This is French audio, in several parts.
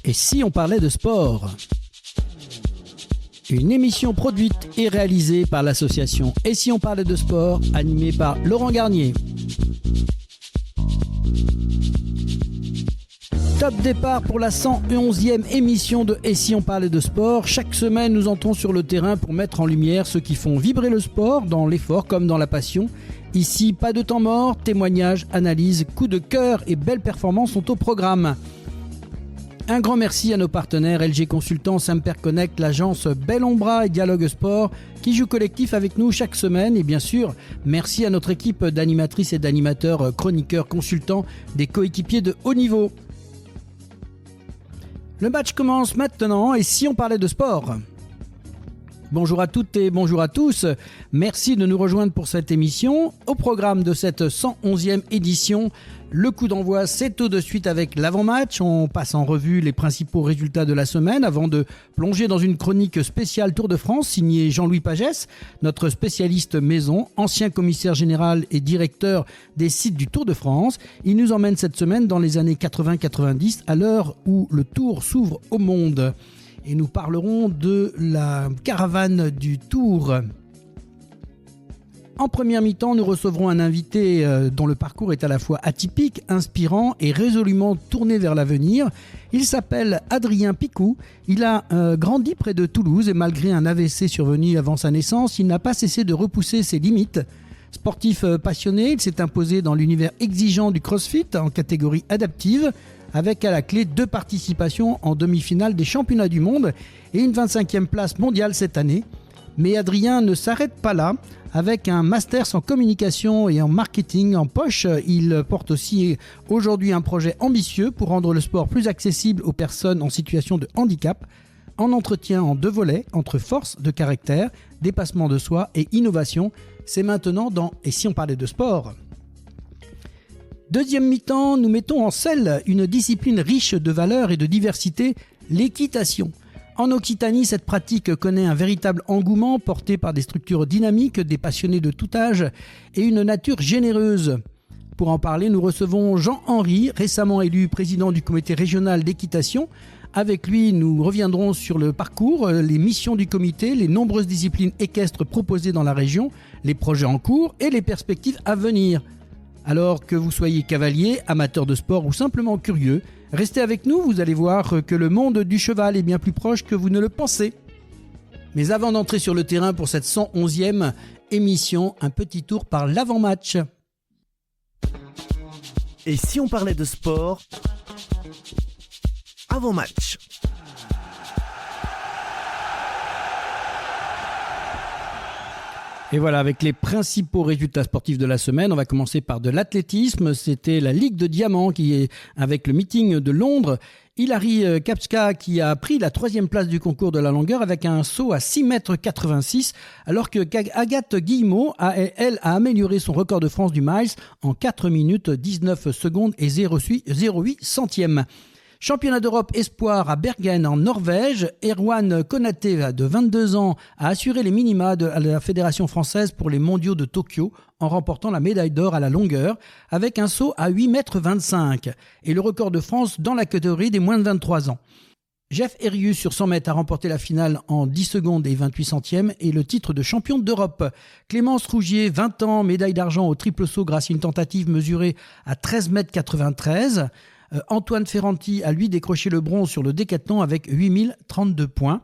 Et si on parlait de sport? Une émission produite et réalisée par l'association Et si on parlait de sport, animée par Laurent Garnier. Top départ pour la 111e émission de Et si on parlait de sport. Chaque semaine, nous entrons sur le terrain pour mettre en lumière ceux qui font vibrer le sport, dans l'effort comme dans la passion. Ici, pas de temps mort, témoignages, analyses, coups de cœur et belles performances sont au programme. Un grand merci à nos partenaires LG Consultants, Samper Connect, l'agence Bellombra et Dialogue Sport qui jouent collectif avec nous chaque semaine. Et bien sûr, merci à notre équipe d'animatrices et d'animateurs chroniqueurs consultants des coéquipiers de haut niveau. Le match commence maintenant et si on parlait de sport? Bonjour à toutes et bonjour à tous. Merci de nous rejoindre pour cette émission. Au programme de cette 111e édition, le coup d'envoi, c'est tout de suite avec l'avant-match. On passe en revue les principaux résultats de la semaine avant de plonger dans une chronique spéciale Tour de France signée Jean-Louis Pagès, notre spécialiste maison, ancien commissaire général et directeur des sites du Tour de France. Il nous emmène cette semaine dans les années 80-90 à l'heure où le Tour s'ouvre au monde. Et nous parlerons de la caravane du Tour. En première mi-temps, nous recevrons un invité dont le parcours est à la fois atypique, inspirant et résolument tourné vers l'avenir. Il s'appelle Adrien Picou. Il a grandi près de Toulouse et malgré un AVC survenu avant sa naissance, il n'a pas cessé de repousser ses limites. Sportif passionné, il s'est imposé dans l'univers exigeant du CrossFit en catégorie adaptive, avec à la clé 2 participations en demi-finale des championnats du monde et une 25e place mondiale cette année. Mais Adrien ne s'arrête pas là. Avec un master en communication et en marketing en poche, il porte aussi aujourd'hui un projet ambitieux pour rendre le sport plus accessible aux personnes en situation de handicap, en entretien en 2 volets entre force de caractère, dépassement de soi et innovation. C'est maintenant dans Et si on parlait de sport? Deuxième mi-temps, nous mettons en selle une discipline riche de valeurs et de diversité, l'équitation. En Occitanie, cette pratique connaît un véritable engouement porté par des structures dynamiques, des passionnés de tout âge et une nature généreuse. Pour en parler, nous recevons Jean-Henri, récemment élu président du comité régional d'équitation. Avec lui, nous reviendrons sur le parcours, les missions du comité, les nombreuses disciplines équestres proposées dans la région, les projets en cours et les perspectives à venir. Alors que vous soyez cavalier, amateur de sport ou simplement curieux, restez avec nous, vous allez voir que le monde du cheval est bien plus proche que vous ne le pensez. Mais avant d'entrer sur le terrain pour cette 111e émission, un petit tour par l'avant-match. Et si on parlait de sport? Avant-match. Et voilà, avec les principaux résultats sportifs de la semaine, on va commencer par de l'athlétisme. C'était la Ligue de Diamant qui est avec le meeting de Londres. Hilary Kapska qui a pris la 3e place du concours de la longueur avec un saut à 6,86 m, alors que Agathe Guillemot a amélioré son record de France du miles en 4 minutes 19 secondes et 0,8 centièmes. Championnat d'Europe Espoir à Bergen en Norvège, Erwan Konaté de 22 ans a assuré les minima de la Fédération française pour les mondiaux de Tokyo en remportant la médaille d'or à la longueur avec un saut à 8,25 m et le record de France dans la catégorie des moins de 23 ans. Jeff Erius sur 100 mètres a remporté la finale en 10 secondes et 28 centièmes et le titre de champion d'Europe. Clémence Rougier, 20 ans, médaille d'argent au triple saut grâce à une tentative mesurée à 13,93 m. Antoine Ferranti a lui décroché le bronze sur le décathlon avec 8032 points.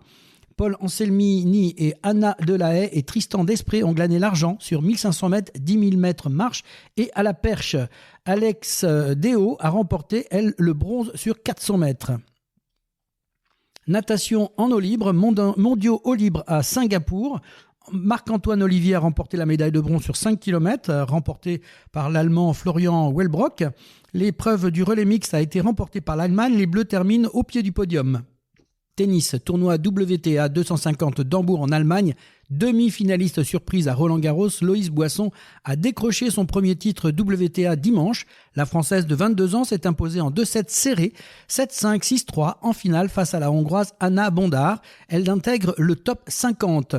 Paul Anselmini et Anna Delahaye et Tristan Desprez ont glané l'argent sur 1500 mètres, 10 000 mètres marche et à la perche. Alex Déo a remporté, elle, le bronze sur 400 mètres. Natation en eau libre, mondiaux eau libre à Singapour. Marc-Antoine Olivier a remporté la médaille de bronze sur 5 km, remportée par l'Allemand Florian Wellbrock. L'épreuve du relais mixte a été remportée par l'Allemagne. Les Bleus terminent au pied du podium. Tennis, tournoi WTA 250 d'Hambourg en Allemagne. Demi-finaliste surprise à Roland-Garros, Loïs Boisson a décroché son premier titre WTA dimanche. La Française de 22 ans s'est imposée en 2-7 serrés, 7-5, 6-3 en finale face à la Hongroise Anna Bondar. Elle intègre le top 50.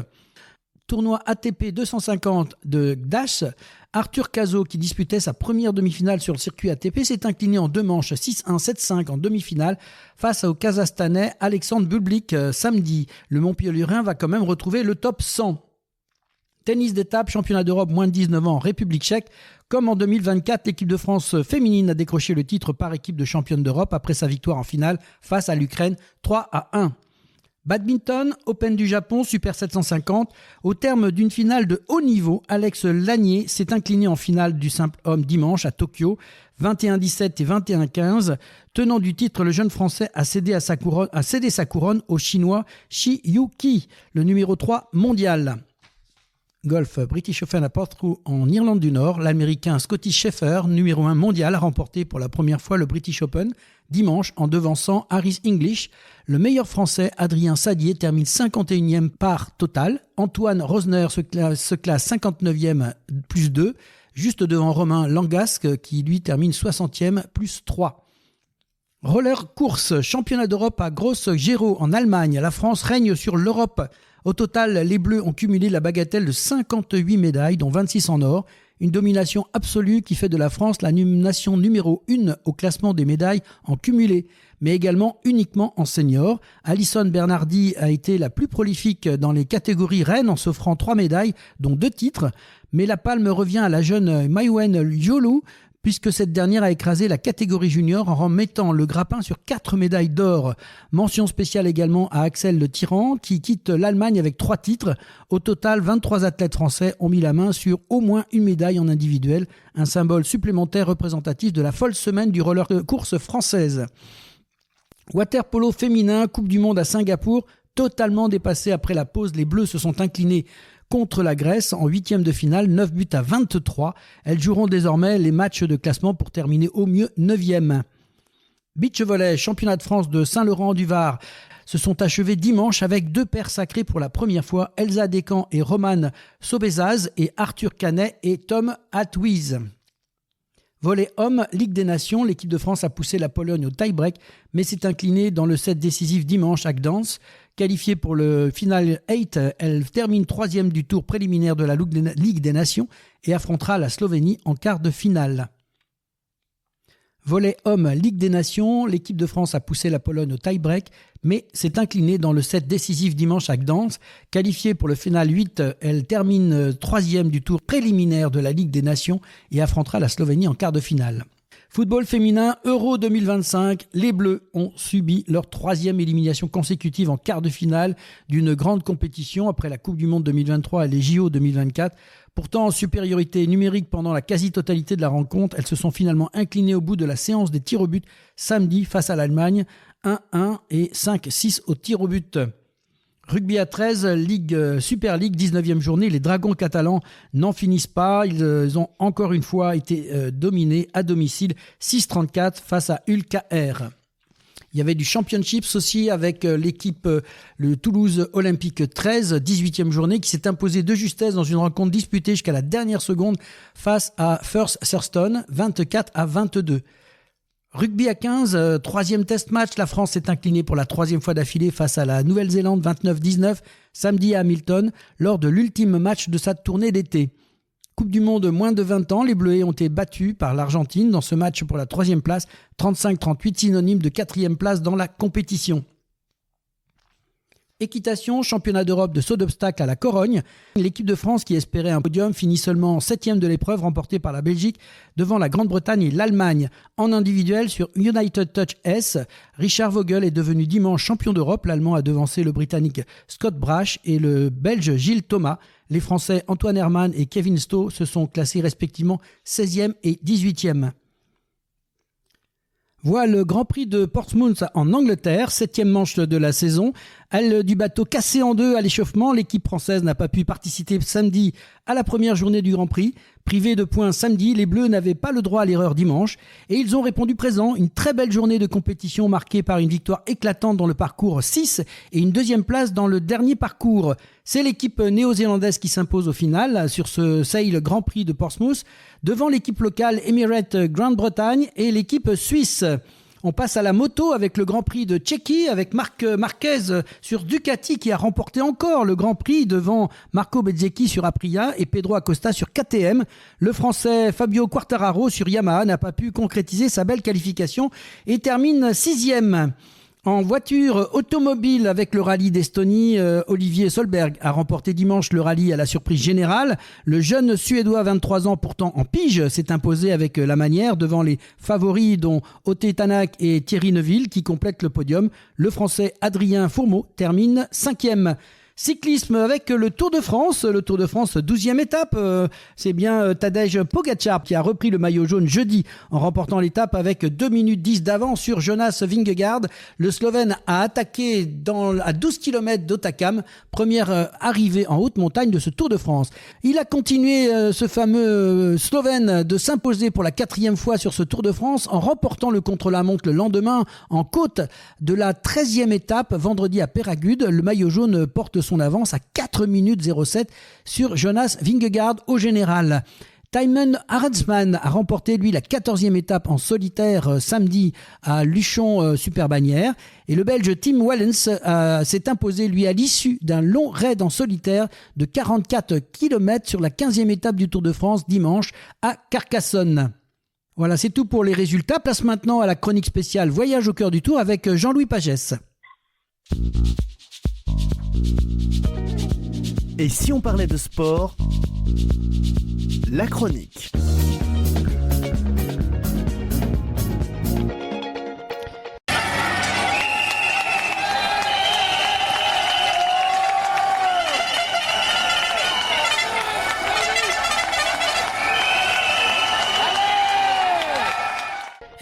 Tournoi ATP 250 de Gdańsk, Arthur Cazaux, qui disputait sa première demi-finale sur le circuit ATP, s'est incliné en 2 manches 6-1, 7-5 en demi-finale face au Kazakhstanais Alexandre Bublik samedi. Le Montpellierin va quand même retrouver le top 100. Tennis d'étape, championnat d'Europe moins de 19 ans en République tchèque. Comme en 2024, l'équipe de France féminine a décroché le titre par équipe de championne d'Europe après sa victoire en finale face à l'Ukraine 3-1. Badminton, Open du Japon, Super 750. Au terme d'une finale de haut niveau, Alex Lanier s'est incliné en finale du simple homme dimanche à Tokyo, 21-17 et 21-15. Tenant du titre, le jeune Français a cédé sa couronne au Chinois Shi Yuqi, le numéro 3 mondial. Golf, British Open à Portsmouth en Irlande du Nord. L'Américain Scotty Scheffler, numéro 1 mondial, a remporté pour la première fois le British Open dimanche en devançant Harris English. Le meilleur Français, Adrien Sadier, termine 51e par total. Antoine Rosner se classe 59e plus 2, juste devant Romain Langasque qui lui termine 60e plus 3. Roller course, championnat d'Europe à Gross-Gerau en Allemagne. La France règne sur l'Europe. Au total, les Bleus ont cumulé la bagatelle de 58 médailles, dont 26 en or. Une domination absolue qui fait de la France la nation numéro 1 au classement des médailles en cumulé, mais également uniquement en senior. Alison Bernardi a été la plus prolifique dans les catégories reines en s'offrant 3 médailles, dont 2 titres. Mais la palme revient à la jeune Maïwen Yolu, puisque cette dernière a écrasé la catégorie junior en remettant le grappin sur 4 médailles d'or. Mention spéciale également à Axel Le Tyran, qui quitte l'Allemagne avec 3 titres. Au total, 23 athlètes français ont mis la main sur au moins une médaille en individuel, un symbole supplémentaire représentatif de la folle semaine du roller de course française. Waterpolo féminin, Coupe du Monde à Singapour, totalement dépassé après la pause. Les Bleus se sont inclinés contre la Grèce en 8e de finale, 9 buts à 23. Elles joueront désormais les matchs de classement pour terminer au mieux 9e. Beach volley, championnat de France de Saint-Laurent-du-Var, se sont achevés dimanche avec 2 paires sacrées pour la première fois, Elsa Descamps et Roman Sobezaz et Arthur Canet et Tom Atwiz. Volley homme, Ligue des Nations, l'équipe de France a poussé la Pologne au tie-break, mais s'est inclinée dans le set décisif dimanche à Gdansk. Qualifiée pour le Final 8, elle termine 3e du tour préliminaire de la Ligue des Nations et affrontera la Slovénie en quart de finale. Volley homme, Ligue des Nations, l'équipe de France a poussé la Pologne au tie-break, mais s'est inclinée dans le set décisif dimanche à Gdansk. Qualifiée pour le Final 8, elle termine 3e du tour préliminaire de la Ligue des Nations et affrontera la Slovénie en quart de finale. Football féminin, Euro 2025, les Bleus ont subi leur 3e élimination consécutive en quart de finale d'une grande compétition après la Coupe du Monde 2023 et les JO 2024. Pourtant en supériorité numérique pendant la quasi-totalité de la rencontre, elles se sont finalement inclinées au bout de la séance des tirs au but samedi face à l'Allemagne, 1-1 et 5-6 au tir au but. Rugby à 13, Super League, 19e journée, les Dragons catalans n'en finissent pas. Ils ont encore une fois été dominés à domicile, 6-34 face à ULKR. Il y avait du Championships aussi avec l'équipe, le Toulouse Olympique 13, 18e journée, qui s'est imposée de justesse dans une rencontre disputée jusqu'à la dernière seconde face à First Thurston, 24-22. Rugby à 15, 3e test match, la France s'est inclinée pour la 3e fois d'affilée face à la Nouvelle-Zélande 29-19 samedi à Hamilton lors de l'ultime match de sa tournée d'été. Coupe du Monde moins de 20 ans, les Bleuets ont été battus par l'Argentine dans ce match pour la 3e place, 35-38, synonyme de 4e place dans la compétition. Équitation, championnat d'Europe de saut d'obstacle à la Corogne. L'équipe de France qui espérait un podium finit seulement 7e de l'épreuve remportée par la Belgique devant la Grande-Bretagne et l'Allemagne. En individuel sur United Touch S, Richard Vogel est devenu dimanche champion d'Europe. L'Allemand a devancé le Britannique Scott Brash et le Belge Gilles Thomas. Les Français Antoine Herman et Kevin Stowe se sont classés respectivement 16e et 18e. Voilà le Grand Prix de Portsmouth en Angleterre, 7e manche de la saison. Aile du bateau cassée en deux à l'échauffement, l'équipe française n'a pas pu participer samedi à la première journée du Grand Prix. Privés de points samedi, les Bleus n'avaient pas le droit à l'erreur dimanche et ils ont répondu présent. Une très belle journée de compétition marquée par une victoire éclatante dans le parcours 6 et une 2e place dans le dernier parcours. C'est l'équipe néo-zélandaise qui s'impose au final sur ce Sail Grand Prix de Portsmouth devant l'équipe locale Emirates Grande-Bretagne et l'équipe suisse. On passe à la moto avec le Grand Prix de Tchéquie, avec Marc Marquez sur Ducati qui a remporté encore le Grand Prix devant Marco Bezzecchi sur Aprilia et Pedro Acosta sur KTM. Le Français Fabio Quartararo sur Yamaha n'a pas pu concrétiser sa belle qualification et termine 6e. En voiture automobile avec le rallye d'Estonie, Olivier Solberg a remporté dimanche le rallye à la surprise générale. Le jeune Suédois, 23 ans pourtant en pige, s'est imposé avec la manière devant les favoris dont Oté Tanak et Thierry Neuville qui complètent le podium. Le Français Adrien Fourmeau termine 5e. Cyclisme avec le Tour de France, 12e étape, c'est bien Tadej Pogačar qui a repris le maillot jaune jeudi en remportant l'étape avec 2 minutes 10 d'avance sur Jonas Vingegaard. Le Slovène a attaqué à 12 km d'Otakam, première arrivée en haute montagne de ce Tour de France. Il a continué, ce fameux Slovène, de s'imposer pour la 4e fois sur ce Tour de France en remportant le contre-la-montre le lendemain en côte de la 13e étape vendredi à Péragude. Le maillot jaune porte son avance à 4 minutes 07 sur Jonas Vingegaard au général. Thymen Arensman a remporté, lui, la 14e étape en solitaire samedi à Luchon-Super-Bagnères. Et le Belge Tim Wellens s'est imposé, lui, à l'issue d'un long raid en solitaire de 44 km sur la 15e étape du Tour de France dimanche à Carcassonne. Voilà, c'est tout pour les résultats. Place maintenant à la chronique spéciale Voyage au cœur du Tour avec Jean-Louis Pagès. Et si on parlait de sport, la chronique.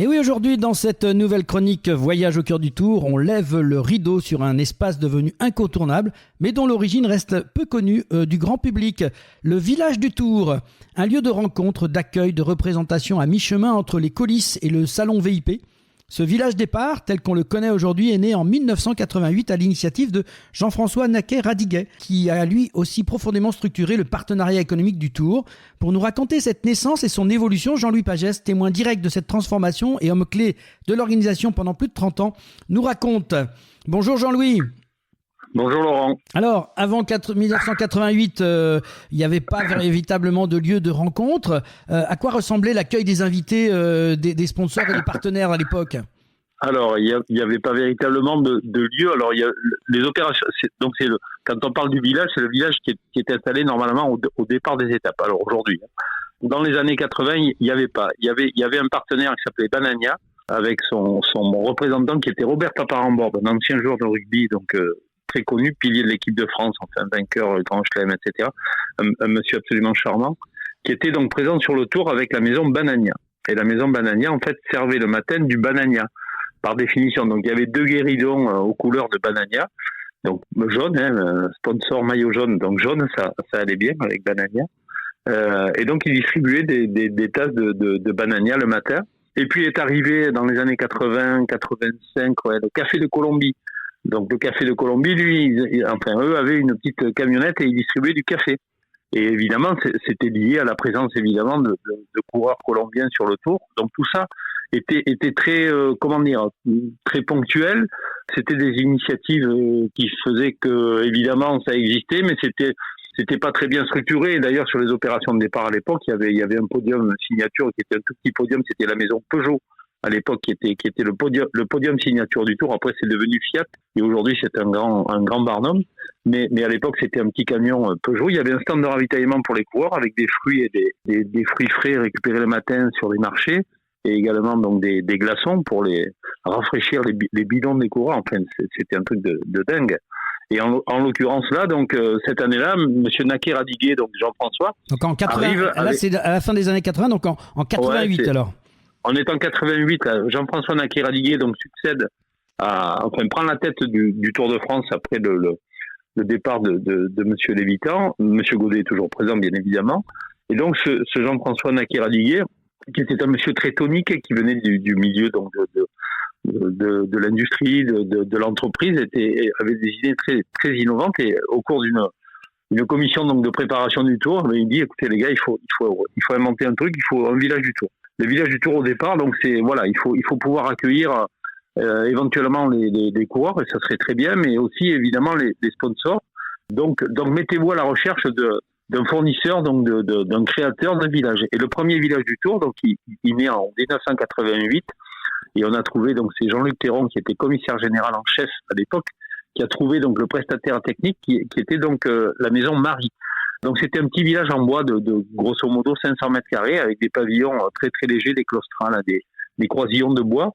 Et oui, aujourd'hui, dans cette nouvelle chronique Voyage au cœur du Tour, on lève le rideau sur un espace devenu incontournable, mais dont l'origine reste peu connue du grand public. Le village du Tour, un lieu de rencontre, d'accueil, de représentation à mi-chemin entre les coulisses et le salon VIP. Ce village départ, tel qu'on le connaît aujourd'hui, est né en 1988 à l'initiative de Jean-François Naquet-Radiguet, qui a lui aussi profondément structuré le partenariat économique du Tour. Pour nous raconter cette naissance et son évolution, Jean-Louis Pagès, témoin direct de cette transformation et homme clé de l'organisation pendant plus de 30 ans, nous raconte. Bonjour Jean-Louis. Bonjour Laurent. Alors, avant 1988, il n'y avait pas véritablement de lieu de rencontre. À quoi ressemblait l'accueil des invités, des sponsors et des partenaires à l'époque ? Alors, il n'y avait pas véritablement de lieu. Alors, il y a les opérations. Quand on parle du village, c'est le village qui est installé normalement au départ des étapes. Alors aujourd'hui, dans les années 80, il n'y avait pas. Il y avait un partenaire qui s'appelait Banania avec son représentant qui était Robert Paparambord, un ancien joueur de rugby, donc très connu, pilier de l'équipe de France, enfin vainqueur, Grand Chelem, etc. Un monsieur absolument charmant, qui était donc présent sur le tour avec la maison Banania. Et la maison Banania, en fait, servait le matin du Banania, par définition. Donc il y avait 2 guéridons aux couleurs de Banania, donc jaune, sponsor maillot jaune, donc jaune, ça allait bien avec Banania. Et donc il distribuait des tasses de Banania le matin. Et puis est arrivé dans les années 80, 85, le Café de Colombie. Donc le Café de Colombie, eux avaient une petite camionnette et ils distribuaient du café. Et évidemment, c'était lié à la présence évidemment de coureurs colombiens sur le Tour. Donc tout ça était très, très ponctuel. C'était des initiatives qui faisaient que évidemment ça existait, mais c'était pas très bien structuré. Et d'ailleurs, sur les opérations de départ à l'époque, il y avait un podium signature qui était un tout petit podium. C'était la maison Peugeot à l'époque qui était le podium signature du Tour. Après, c'est devenu Fiat et aujourd'hui, c'est un grand Barnum. Mais à l'époque, c'était un petit camion Peugeot. Il y avait un stand de ravitaillement pour les coureurs avec des fruits et des fruits frais récupérés le matin sur les marchés et également donc des glaçons pour les rafraîchir les bidons des coureurs. Enfin, c'était un truc de dingue. Et en l'occurrence là, donc cette année-là, Monsieur Naquet-Radiguet, donc Jean-François, donc en 80, c'est à la fin des années 80, donc en 88 ouais, alors. On est en 88, Jean-François Naquet-Radiguet donc succède prend la tête du Tour de France après le départ de Monsieur Lévitan. Monsieur Godet est toujours présent, bien évidemment. Et donc ce Jean-François Naquet-Radiguet, qui était un monsieur très tonique, qui venait du milieu donc de l'industrie, de l'entreprise, avait des idées très très innovantes. Et au cours d'une commission donc de préparation du Tour, il dit écoutez les gars, il faut inventer un truc, il faut un village du Tour. le village du Tour au départ. Donc il faut pouvoir accueillir éventuellement les coureurs, et ça serait très bien, mais aussi évidemment les sponsors. Donc mettez-vous à la recherche d'un fournisseur, donc d'un créateur d'un village. Et le premier village du Tour, donc il naît en 1988, et on a trouvé, donc c'est Jean-Luc Théron qui était commissaire général en chef à l'époque, qui a trouvé donc le prestataire technique qui était donc la maison Marie. Donc c'était un petit village en bois de grosso modo 500 mètres carrés avec des pavillons très très légers, des claustrales, des croisillons de bois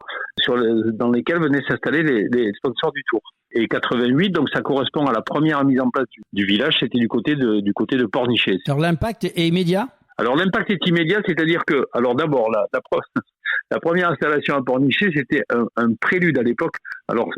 dans lesquels venaient s'installer les sponsors du Tour. Et 88, donc ça correspond à la première mise en place du village, c'était du côté de Pornichet. Alors l'impact est immédiat ? Alors l'impact est immédiat, c'est-à-dire que, alors d'abord la première installation à Pornichet, c'était un prélude à l'époque. Alors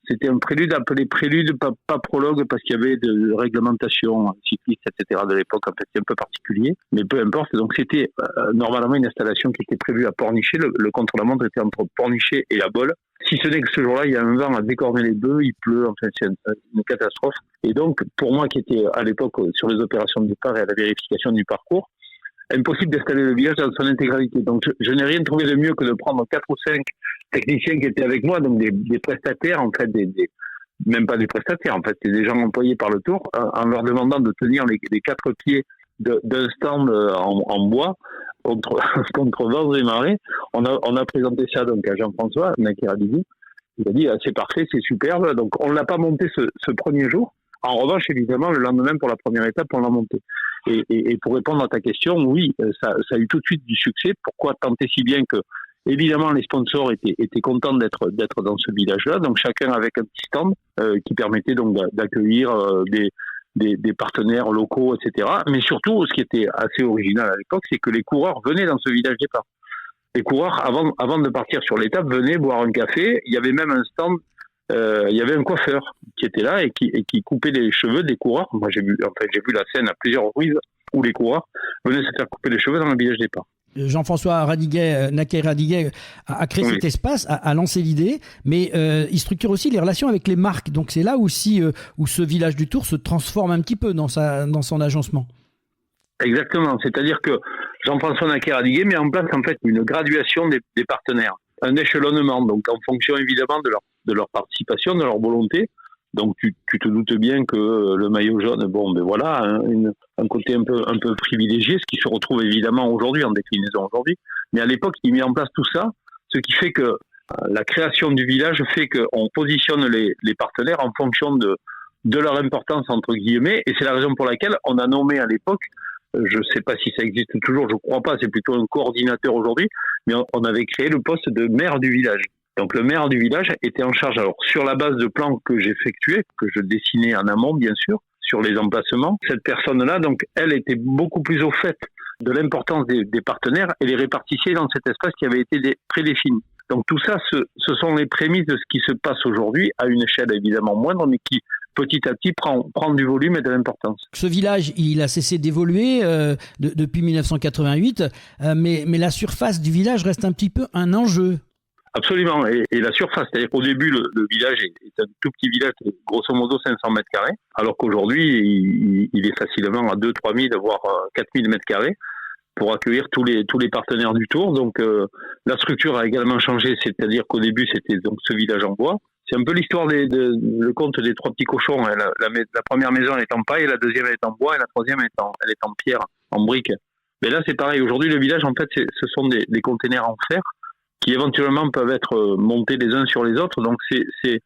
c'était un prélude appelé prélude, pas prologue, parce qu'il y avait de réglementation cycliste, etc. de l'époque. En fait, c'est un peu particulier, mais peu importe. Donc, c'était normalement une installation qui était prévue à Pornichet. Le contre-la-montre était entre Pornichet et la Bolle. Si ce n'est que ce jour-là, il y a un vent à décorner les bœufs, il pleut, enfin, c'est une catastrophe. Et donc, pour moi qui étais à l'époque sur les opérations de départ et à la vérification du parcours, impossible d'installer le village dans son intégralité. Donc, je n'ai rien trouvé de mieux que de prendre 4 ou 5 techniciens qui étaient avec moi, donc des prestataires, en fait, même pas des prestataires, en fait, c'est des gens employés par le Tour, en leur demandant de tenir les 4 pieds d'un stand en bois contre vents et marées. On a présenté ça donc à Jean-François Nakiradigi. Il a dit c'est parfait, c'est superbe. Donc, on l'a pas monté ce premier jour. En revanche, évidemment, le lendemain, pour la première étape, on l'a monté. Et pour répondre à ta question, oui, ça a eu tout de suite du succès. Pourquoi tenter si bien que, évidemment, les sponsors étaient contents d'être dans ce village-là. Donc, chacun avec un petit stand qui permettait donc d'accueillir des partenaires locaux, etc. Mais surtout, ce qui était assez original à l'époque, c'est que les coureurs venaient dans ce village départ. Les coureurs, avant de partir sur l'étape, venaient boire un café. Il y avait même un stand. Il y avait un coiffeur qui était là et qui coupait les cheveux des coureurs. Moi, j'ai vu la scène à plusieurs reprises où les coureurs venaient se faire couper les cheveux dans le village départ. Jean-François Nakiradigi a créé cet espace, a lancé l'idée, mais il structure aussi les relations avec les marques. Donc c'est là aussi où ce village du Tour se transforme un petit peu dans son agencement. Exactement. C'est-à-dire que Jean-François Nakiradigi met en place en fait une graduation des partenaires, un échelonnement, donc en fonction évidemment de leur participation, de leur volonté. Donc tu te doutes bien que le maillot jaune, voilà, un côté un peu privilégié, ce qui se retrouve évidemment aujourd'hui en déclinaison aujourd'hui. Mais à l'époque, il met en place tout ça, ce qui fait que la création du village fait qu'on positionne les partenaires en fonction de leur importance entre guillemets, et c'est la raison pour laquelle on a nommé à l'époque, je ne sais pas si ça existe toujours, je ne crois pas, c'est plutôt un coordinateur aujourd'hui, mais on avait créé le poste de maire du village. Donc le maire du village était en charge, alors sur la base de plans que j'effectuais, que je dessinais en amont bien sûr, sur les emplacements. Cette personne-là, donc elle était beaucoup plus au fait de l'importance des partenaires et les répartissait dans cet espace qui avait été prédéfini. Donc tout ça, ce sont les prémices de ce qui se passe aujourd'hui, à une échelle évidemment moindre, mais qui petit à petit prend du volume et de l'importance. Ce village, il a cessé d'évoluer depuis 1988, mais la surface du village reste un petit peu un enjeu. Absolument, et la surface, c'est-à-dire qu'au début, le village est un tout petit village, grosso modo 500 mètres carrés, alors qu'aujourd'hui, il est facilement à 2-3 000, voire 4 000 mètres carrés, pour accueillir tous les partenaires du Tour. Donc la structure a également changé, c'est-à-dire qu'au début, c'était donc ce village en bois. C'est un peu l'histoire le conte des 3 petits cochons. La première maison elle est en paille, la deuxième elle est en bois, et la troisième elle est en pierre, en briques. Mais là, c'est pareil. Aujourd'hui, le village, en fait, ce sont des containers en fer qui éventuellement peuvent être montés les uns sur les autres. Donc c'est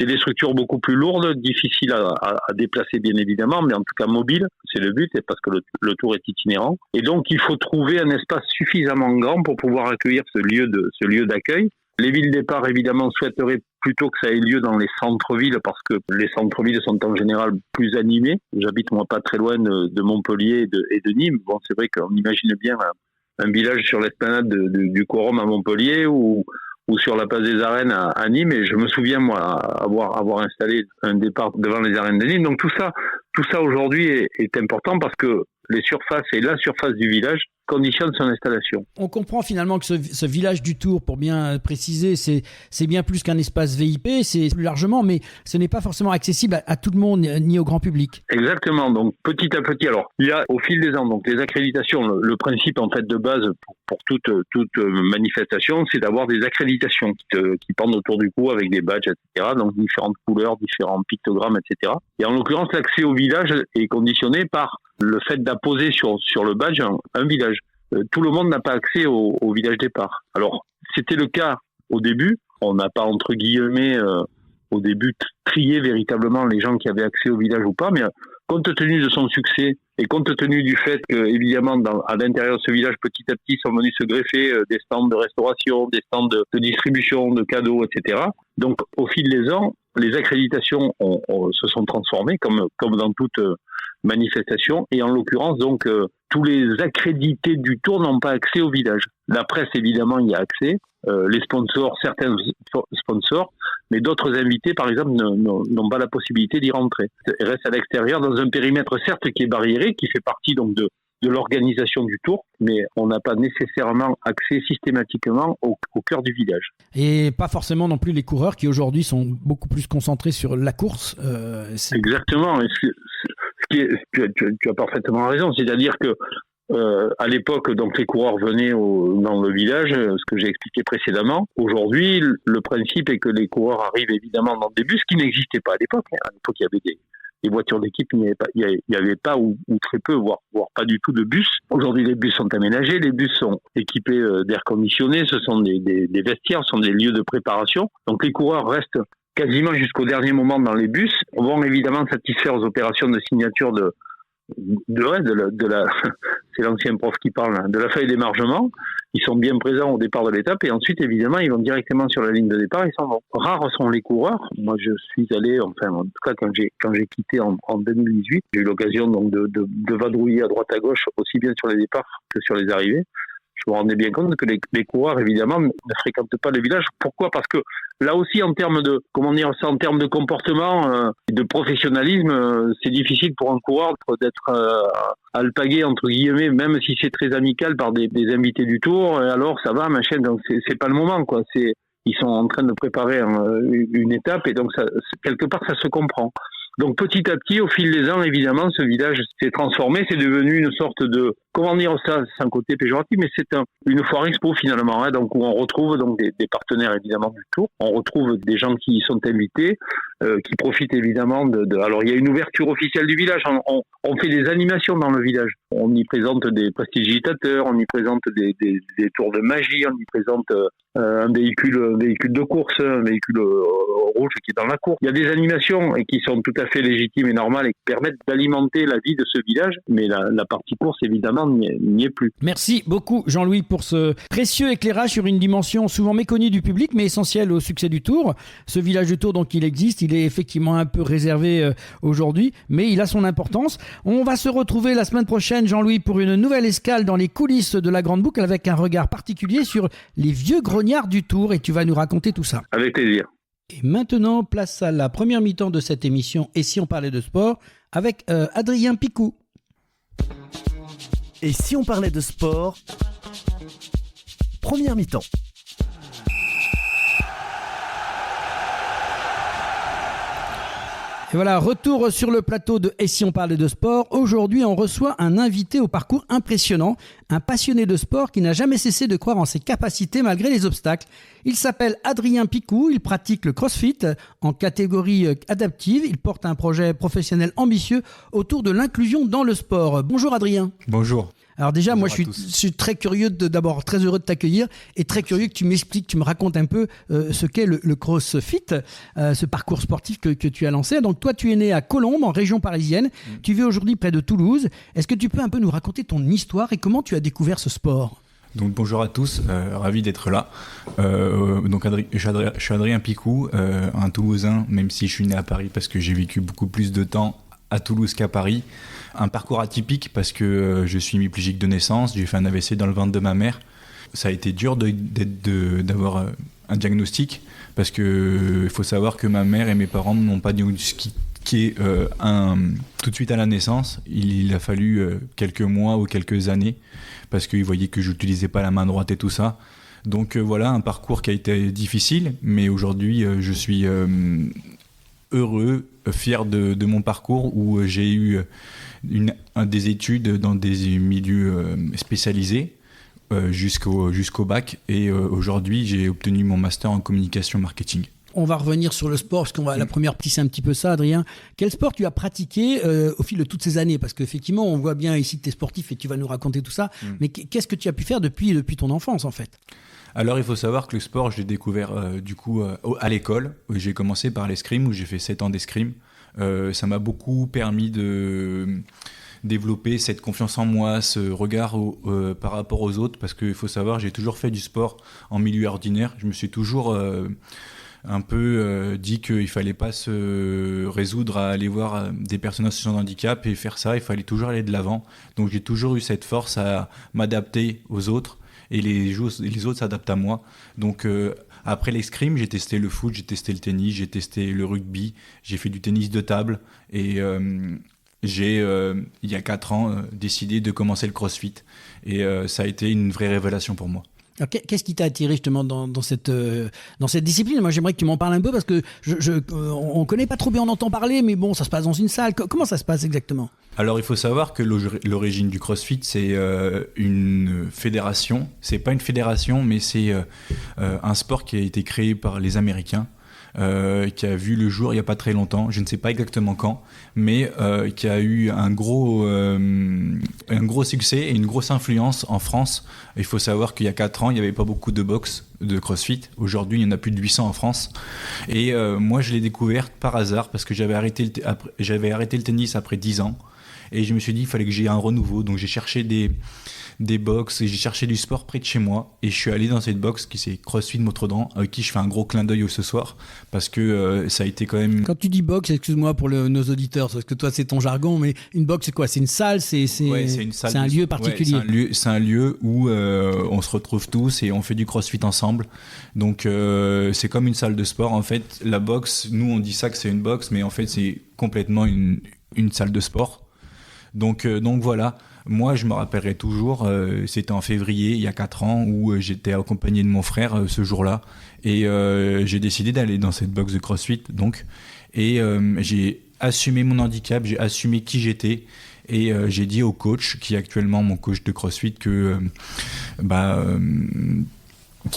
des structures beaucoup plus lourdes, difficiles à déplacer bien évidemment, mais en tout cas mobiles, c'est le but, parce que le Tour est itinérant. Et donc il faut trouver un espace suffisamment grand pour pouvoir accueillir ce lieu d'accueil. Les villes départ évidemment souhaiteraient plutôt que ça ait lieu dans les centres-villes, parce que les centres-villes sont en général plus animés. J'habite moi pas très loin de Montpellier et de Nîmes. Bon, c'est vrai qu'on imagine bien un village sur l'esplanade du Quorum à Montpellier ou sur la place des Arènes à Nîmes, et je me souviens moi avoir installé un départ devant les Arènes de Nîmes. Donc tout ça aujourd'hui est important, parce que les surfaces et la surface du village conditionne son installation. On comprend finalement que ce village du Tour, pour bien préciser, c'est bien plus qu'un espace VIP, c'est plus largement, mais ce n'est pas forcément accessible à tout le monde ni au grand public. Exactement. Donc petit à petit, alors il y a au fil des ans donc les accréditations. Le principe en fait de base pour toute manifestation, c'est d'avoir des accréditations qui pendent autour du cou avec des badges, etc. Donc différentes couleurs, différents pictogrammes, etc. Et en l'occurrence, l'accès au village est conditionné par le fait d'apposer sur le badge un village. Tout le monde n'a pas accès au village départ. Alors, c'était le cas au début. On n'a pas, entre guillemets, au début, trié véritablement les gens qui avaient accès au village ou pas, mais compte tenu de son succès et compte tenu du fait que, évidemment, à l'intérieur de ce village, petit à petit, sont venus se greffer des stands de restauration, des stands de distribution, de cadeaux, etc. Donc, au fil des ans, les accréditations se sont transformées, comme dans toute manifestation, et en l'occurrence, donc, tous les accrédités du Tour n'ont pas accès au village. La presse, évidemment, y a accès. Les sponsors, certains sponsors, mais d'autres invités, par exemple, n'ont pas la possibilité d'y rentrer. Ils restent à l'extérieur dans un périmètre, certes, qui est barriéré, qui fait partie donc de l'organisation du Tour, mais on n'a pas nécessairement accès systématiquement au cœur du village. Et pas forcément non plus les coureurs qui aujourd'hui sont beaucoup plus concentrés sur la course. Exactement. Tu as parfaitement raison. C'est-à-dire que à l'époque, donc les coureurs venaient dans le village, ce que j'ai expliqué précédemment. Aujourd'hui, le principe est que les coureurs arrivent évidemment dans des bus, ce qui n'existait pas à l'époque. À l'époque, il y avait des voitures d'équipe, il n'y avait pas ou très peu, voire pas du tout de bus. Aujourd'hui, les bus sont aménagés, les bus sont équipés d'air conditionné, ce sont des vestiaires, ce sont des lieux de préparation. Donc les coureurs restent quasiment jusqu'au dernier moment dans les bus, vont évidemment satisfaire aux opérations de signature de la c'est l'ancien prof qui parle, hein, de la feuille d'émargement. Ils sont bien présents au départ de l'étape et ensuite évidemment ils vont directement sur la ligne de départ, ils s'en vont. Rares sont les coureurs. Moi je suis allé, enfin en tout cas quand j'ai quitté en 2018, j'ai eu l'occasion donc de vadrouiller à droite à gauche aussi bien sur les départs que sur les arrivées. Je me rendais bien compte que les coureurs évidemment ne fréquentent pas le village. Pourquoi ? Parce que là aussi en termes de comportement et de professionnalisme, c'est difficile pour un coureur d'être alpagué entre guillemets, même si c'est très amical par des invités du Tour. Et alors ça va machin, donc c'est pas le moment quoi. Ils sont en train de préparer une étape et donc ça, quelque part ça se comprend. Donc petit à petit, au fil des ans, évidemment, ce village s'est transformé, c'est devenu une sorte de, comment dire ça, c'est un côté péjoratif, mais c'est une foire expo finalement, hein, donc où on retrouve donc des partenaires évidemment du Tour, on retrouve des gens qui y sont invités, qui profitent évidemment alors il y a une ouverture officielle du village, on fait des animations dans le village, on y présente des prestidigitateurs, on y présente des tours de magie, on y présente un véhicule de course, un véhicule rouge qui est dans la cour. Il y a des animations et qui sont tout à fait légitimes et normales et qui permettent d'alimenter la vie de ce village, mais la partie course évidemment n'y est plus. Merci beaucoup Jean-Louis pour ce précieux éclairage sur une dimension souvent méconnue du public mais essentielle au succès du Tour. Ce village du Tour donc il existe, il est effectivement un peu réservé aujourd'hui, mais il a son importance. On va se retrouver la semaine prochaine Jean-Louis pour une nouvelle escale dans les coulisses de la Grande Boucle avec un regard particulier sur les vieux grognards du Tour et tu vas nous raconter tout ça. Avec plaisir. Et maintenant, place à la première mi-temps de cette émission Et si on parlait de sport avec Adrien Picou. Et si on parlait de sport, première mi-temps. Et voilà, retour sur le plateau de Et si on parlait de sport. Aujourd'hui, on reçoit un invité au parcours impressionnant, un passionné de sport qui n'a jamais cessé de croire en ses capacités malgré les obstacles. Il s'appelle Adrien Picou, il pratique le CrossFit en catégorie adaptive. Il porte un projet professionnel ambitieux autour de l'inclusion dans le sport. Bonjour Adrien. Bonjour. Alors déjà, Bonjour moi je suis très curieux, d'abord très heureux de t'accueillir et très curieux que tu m'expliques, tu me racontes un peu ce qu'est le CrossFit, ce parcours sportif que tu as lancé. Donc toi, tu es né à Colombes, en région parisienne. Tu vis aujourd'hui près de Toulouse. Est-ce que tu peux un peu nous raconter ton histoire et comment tu as découvert ce sport ? Donc bonjour à tous, ravi d'être là. Donc je suis Adrien Picou, un Toulousain, même si je suis né à Paris parce que j'ai vécu beaucoup plus de temps à Toulouse qu'à Paris. Un parcours atypique parce que je suis hémiplégique de naissance, j'ai fait un AVC dans le ventre de ma mère. Ça a été dur d'avoir un diagnostic parce que il faut savoir que ma mère et mes parents n'ont pas qui est tout de suite à la naissance. Il a fallu quelques mois ou quelques années parce qu'il voyait que je n'utilisais pas la main droite et tout ça. Donc voilà, un parcours qui a été difficile, mais aujourd'hui je suis heureux, fier de mon parcours où j'ai eu des études dans des milieux spécialisés jusqu'au bac et aujourd'hui j'ai obtenu mon master en communication marketing. On va revenir sur le sport, parce qu'on va la première partie, c'est un petit peu ça, Adrien. Quel sport tu as pratiqué au fil de toutes ces années? Parce qu'effectivement, on voit bien ici que tu es sportif et tu vas nous raconter tout ça. Mais qu'est-ce que tu as pu faire depuis ton enfance, en fait? Alors, il faut savoir que le sport, je l'ai découvert à l'école. J'ai commencé par l'escrime, où j'ai fait 7 ans d'escrime. Ça m'a beaucoup permis de développer cette confiance en moi, ce regard par rapport aux autres, parce qu'il faut savoir, j'ai toujours fait du sport en milieu ordinaire. Je me suis toujours un peu dit qu'il fallait pas se résoudre à aller voir des personnes en situation de handicap et faire ça, il fallait toujours aller de l'avant. Donc j'ai toujours eu cette force à m'adapter aux autres et les autres s'adaptent à moi. Donc après l'escrime, j'ai testé le foot, j'ai testé le tennis, j'ai testé le rugby, j'ai fait du tennis de table et j'ai, il y a 4 ans, décidé de commencer le CrossFit et ça a été une vraie révélation pour moi. Alors, qu'est-ce qui t'a attiré justement dans cette discipline? Moi, j'aimerais que tu m'en parles un peu parce que on connaît pas trop bien, on entend parler, mais bon, ça se passe dans une salle. Comment ça se passe exactement? Alors, il faut savoir que l'origine du CrossFit, c'est une fédération. C'est pas une fédération, mais c'est un sport qui a été créé par les Américains. Qui a vu le jour il n'y a pas très longtemps, je ne sais pas exactement quand, mais qui a eu un gros succès et une grosse influence en France. Il faut savoir qu'il y a 4 ans, il n'y avait pas beaucoup de boxe de CrossFit. Aujourd'hui, il y en a plus de 800 en France. Et moi, je l'ai découverte par hasard parce que j'avais arrêté le tennis après 10 ans. Et je me suis dit, il fallait que j'ai un renouveau. Donc, j'ai cherché des box et j'ai cherché du sport près de chez moi et je suis allé dans cette box qui c'est CrossFit Montredran, avec qui je fais un gros clin d'œil ce soir parce que ça a été quand même... Quand tu dis box, excuse-moi pour nos auditeurs parce que toi c'est ton jargon, mais une box c'est quoi? C'est une salle? Ouais, c'est une salle, c'est un lieu particulier. Ouais, c'est un lieu où on se retrouve tous et on fait du CrossFit ensemble, donc c'est comme une salle de sport en fait. La box, nous on dit ça que c'est une box, mais en fait c'est complètement une salle de sport, donc voilà. Moi, je me rappellerai toujours, c'était en février, il y a 4 ans, où j'étais accompagné de mon frère ce jour-là. Et j'ai décidé d'aller dans cette box de CrossFit. Donc, et j'ai assumé mon handicap, j'ai assumé qui j'étais. Et j'ai dit au coach, qui est actuellement mon coach de CrossFit, qui me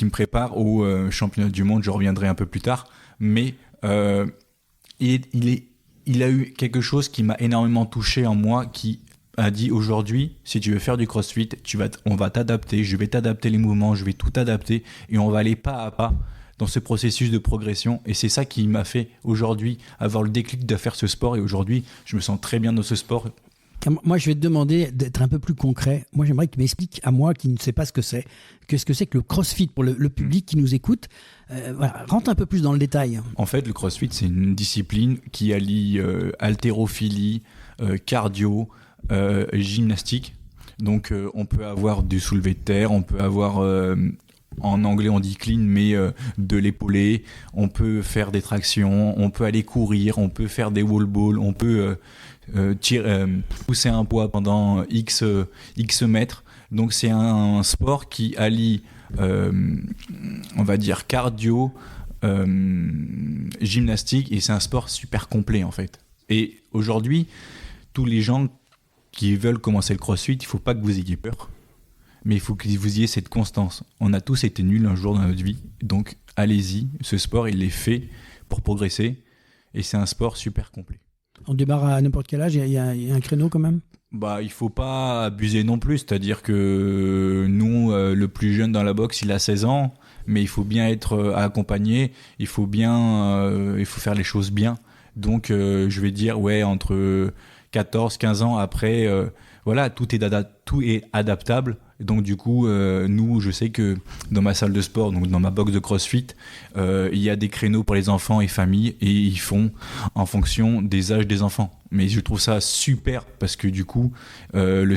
prépare au championnat du monde. Je reviendrai un peu plus tard. Mais il a eu quelque chose qui m'a énormément touché en moi, qui a dit aujourd'hui, si tu veux faire du CrossFit, on va t'adapter, je vais t'adapter les mouvements, je vais tout adapter et on va aller pas à pas dans ce processus de progression. Et c'est ça qui m'a fait aujourd'hui avoir le déclic de faire ce sport et aujourd'hui, je me sens très bien dans ce sport. Moi, je vais te demander d'être un peu plus concret. Moi, j'aimerais que tu m'expliques à moi qui ne sais pas ce que c'est que le CrossFit pour le public qui nous écoute. Voilà, rentre un peu plus dans le détail. En fait, le CrossFit, c'est une discipline qui allie haltérophilie, cardio, gymnastique. Donc on peut avoir du soulevé de terre, on peut avoir en anglais on dit clean, mais de l'épaulé, on peut faire des tractions, on peut aller courir, on peut faire des wall balls, on peut pousser un poids pendant X mètres. Donc c'est un sport qui allie on va dire cardio, gymnastique, et c'est un sport super complet en fait. Et aujourd'hui, tous les gens qui veulent commencer le CrossFit, il ne faut pas que vous ayez peur, mais il faut que vous ayez cette constance. On a tous été nuls un jour dans notre vie, donc allez-y, ce sport il est fait pour progresser et c'est un sport super complet. On démarre à n'importe quel âge, il y a un créneau quand même? Il ne faut pas abuser non plus, c'est-à-dire que nous, le plus jeune dans la boxe, il a 16 ans, mais il faut bien être accompagné, il faut faire les choses bien. Donc je vais dire entre 14-15 ans après, voilà, tout est adaptable. Donc du coup, nous, je sais que dans ma salle de sport, donc dans ma box de CrossFit, il y a des créneaux pour les enfants et familles et ils font en fonction des âges des enfants. Mais je trouve ça super parce que du coup, ce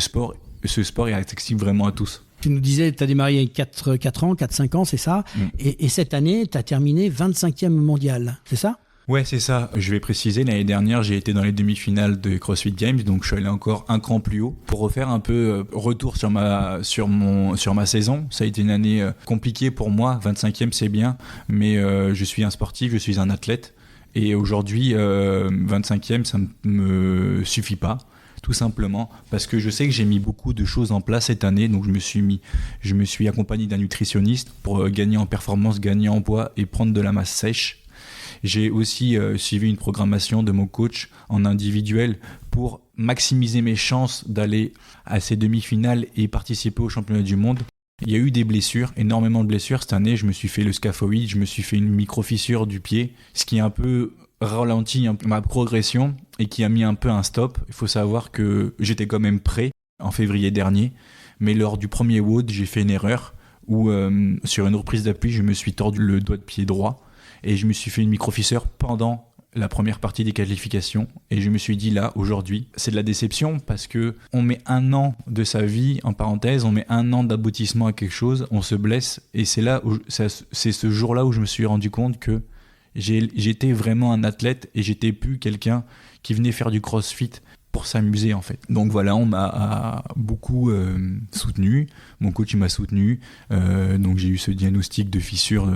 sport est accessible vraiment à tous. Tu nous disais, tu as démarré il y a 4 ans, 4-5 ans, c'est ça? Et cette année, tu as terminé 25e mondial, c'est ça? Ouais, c'est ça. Je vais préciser, l'année dernière, j'ai été dans les demi-finales de CrossFit Games, donc je suis allé encore un cran plus haut pour refaire un peu retour sur ma saison. Ça a été une année compliquée pour moi. 25e, c'est bien, mais je suis un sportif, je suis un athlète. Et aujourd'hui, 25e, ça me suffit pas. Tout simplement parce que je sais que j'ai mis beaucoup de choses en place cette année, donc je me suis accompagné d'un nutritionniste pour gagner en performance, gagner en poids et prendre de la masse sèche. J'ai aussi suivi une programmation de mon coach en individuel pour maximiser mes chances d'aller à ces demi-finales et participer au championnat du monde. Il y a eu des blessures, énormément de blessures. Cette année, je me suis fait le scaphoïde, je me suis fait une micro-fissure du pied, ce qui a un peu ralenti ma progression et qui a mis un peu un stop. Il faut savoir que j'étais quand même prêt en février dernier, mais lors du premier WOD, j'ai fait une erreur où sur une reprise d'appui, je me suis tordu le doigt de pied droit et je me suis fait une micro-fissure pendant la première partie des qualifications et je me suis dit là, aujourd'hui, c'est de la déception parce que on met 1 an de sa vie, en parenthèse, on met 1 an d'aboutissement à quelque chose, on se blesse et c'est ce jour-là où je me suis rendu compte que j'étais vraiment un athlète et j'étais plus quelqu'un qui venait faire du crossfit pour s'amuser en fait. Donc voilà, on m'a beaucoup soutenu, mon coach il m'a soutenu, donc j'ai eu ce diagnostic de fissure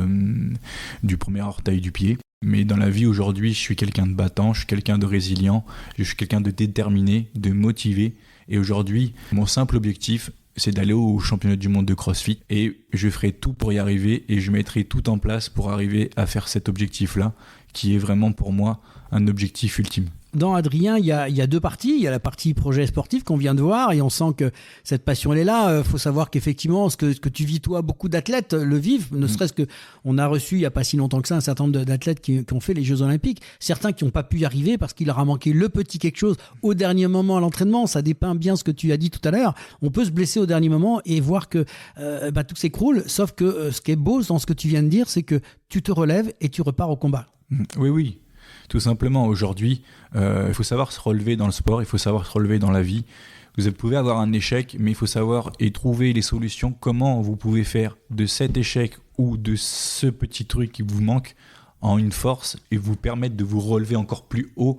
du premier orteil du pied. Mais dans la vie aujourd'hui, je suis quelqu'un de battant, je suis quelqu'un de résilient, je suis quelqu'un de déterminé, de motivé. Et aujourd'hui, mon simple objectif, c'est d'aller au championnat du monde de CrossFit et je ferai tout pour y arriver et je mettrai tout en place pour arriver à faire cet objectif-là qui est vraiment pour moi un objectif ultime. Dans Adrien, il y a 2 parties. Il y a la partie projet sportif qu'on vient de voir et on sent que cette passion elle est là. Il faut savoir qu'effectivement, ce que tu vis toi, beaucoup d'athlètes le vivent. Ne serait-ce que on a reçu il n'y a pas si longtemps que ça un certain nombre d'athlètes qui ont fait les Jeux Olympiques. Certains qui n'ont pas pu y arriver parce qu'il leur a manqué le petit quelque chose au dernier moment à l'entraînement. Ça dépeint bien ce que tu as dit tout à l'heure. On peut se blesser au dernier moment et voir que tout s'écroule. Sauf que ce qui est beau dans ce que tu viens de dire, c'est que tu te relèves et tu repars au combat. Oui. Tout simplement, aujourd'hui, il faut savoir se relever dans le sport, il faut savoir se relever dans la vie. Vous pouvez avoir un échec, mais il faut savoir et trouver les solutions. Comment vous pouvez faire de cet échec ou de ce petit truc qui vous manque en une force et vous permettre de vous relever encore plus haut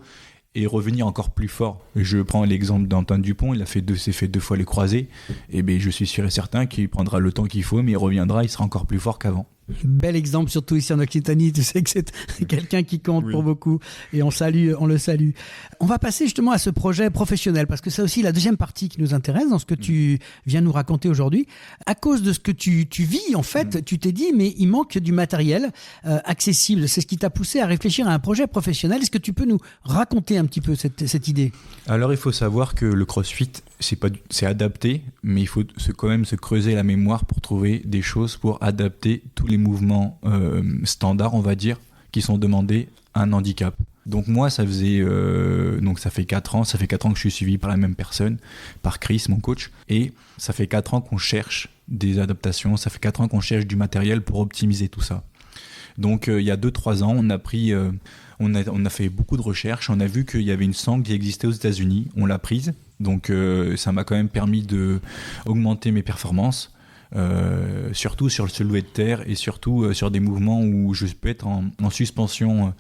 et revenir encore plus fort. Je prends l'exemple d'Antoine Dupont, s'est fait 2 fois les croisés. Et bien, je suis sûr et certain qu'il prendra le temps qu'il faut, mais il reviendra, il sera encore plus fort qu'avant. Bel exemple, surtout ici en Occitanie, tu sais que c'est quelqu'un qui compte pour beaucoup et on le salue. On va passer justement à ce projet professionnel parce que c'est aussi la deuxième partie qui nous intéresse dans ce que tu viens nous raconter aujourd'hui. À cause de ce que tu vis, en fait, tu t'es dit, mais il manque du matériel accessible. C'est ce qui t'a poussé à réfléchir à un projet professionnel. Est-ce que tu peux nous raconter un petit peu cette idée ? Alors, il faut savoir que le CrossFit, c'est adapté, mais il faut quand même se creuser la mémoire pour trouver des choses pour adapter tous les mouvements standards, on va dire, qui sont demandés à un handicap. Donc moi, ça fait 4 ans que je suis suivi par la même personne, par Chris, mon coach, et ça fait 4 ans qu'on cherche des adaptations, ça fait 4 ans qu'on cherche du matériel pour optimiser tout ça. Donc il y a 2-3 ans, on a fait beaucoup de recherches, on a vu qu'il y avait une sangle qui existait aux États-Unis, on l'a prise, donc ça m'a quand même permis d'augmenter mes performances. Surtout sur le soulevé de terre et surtout sur des mouvements où je peux être en suspension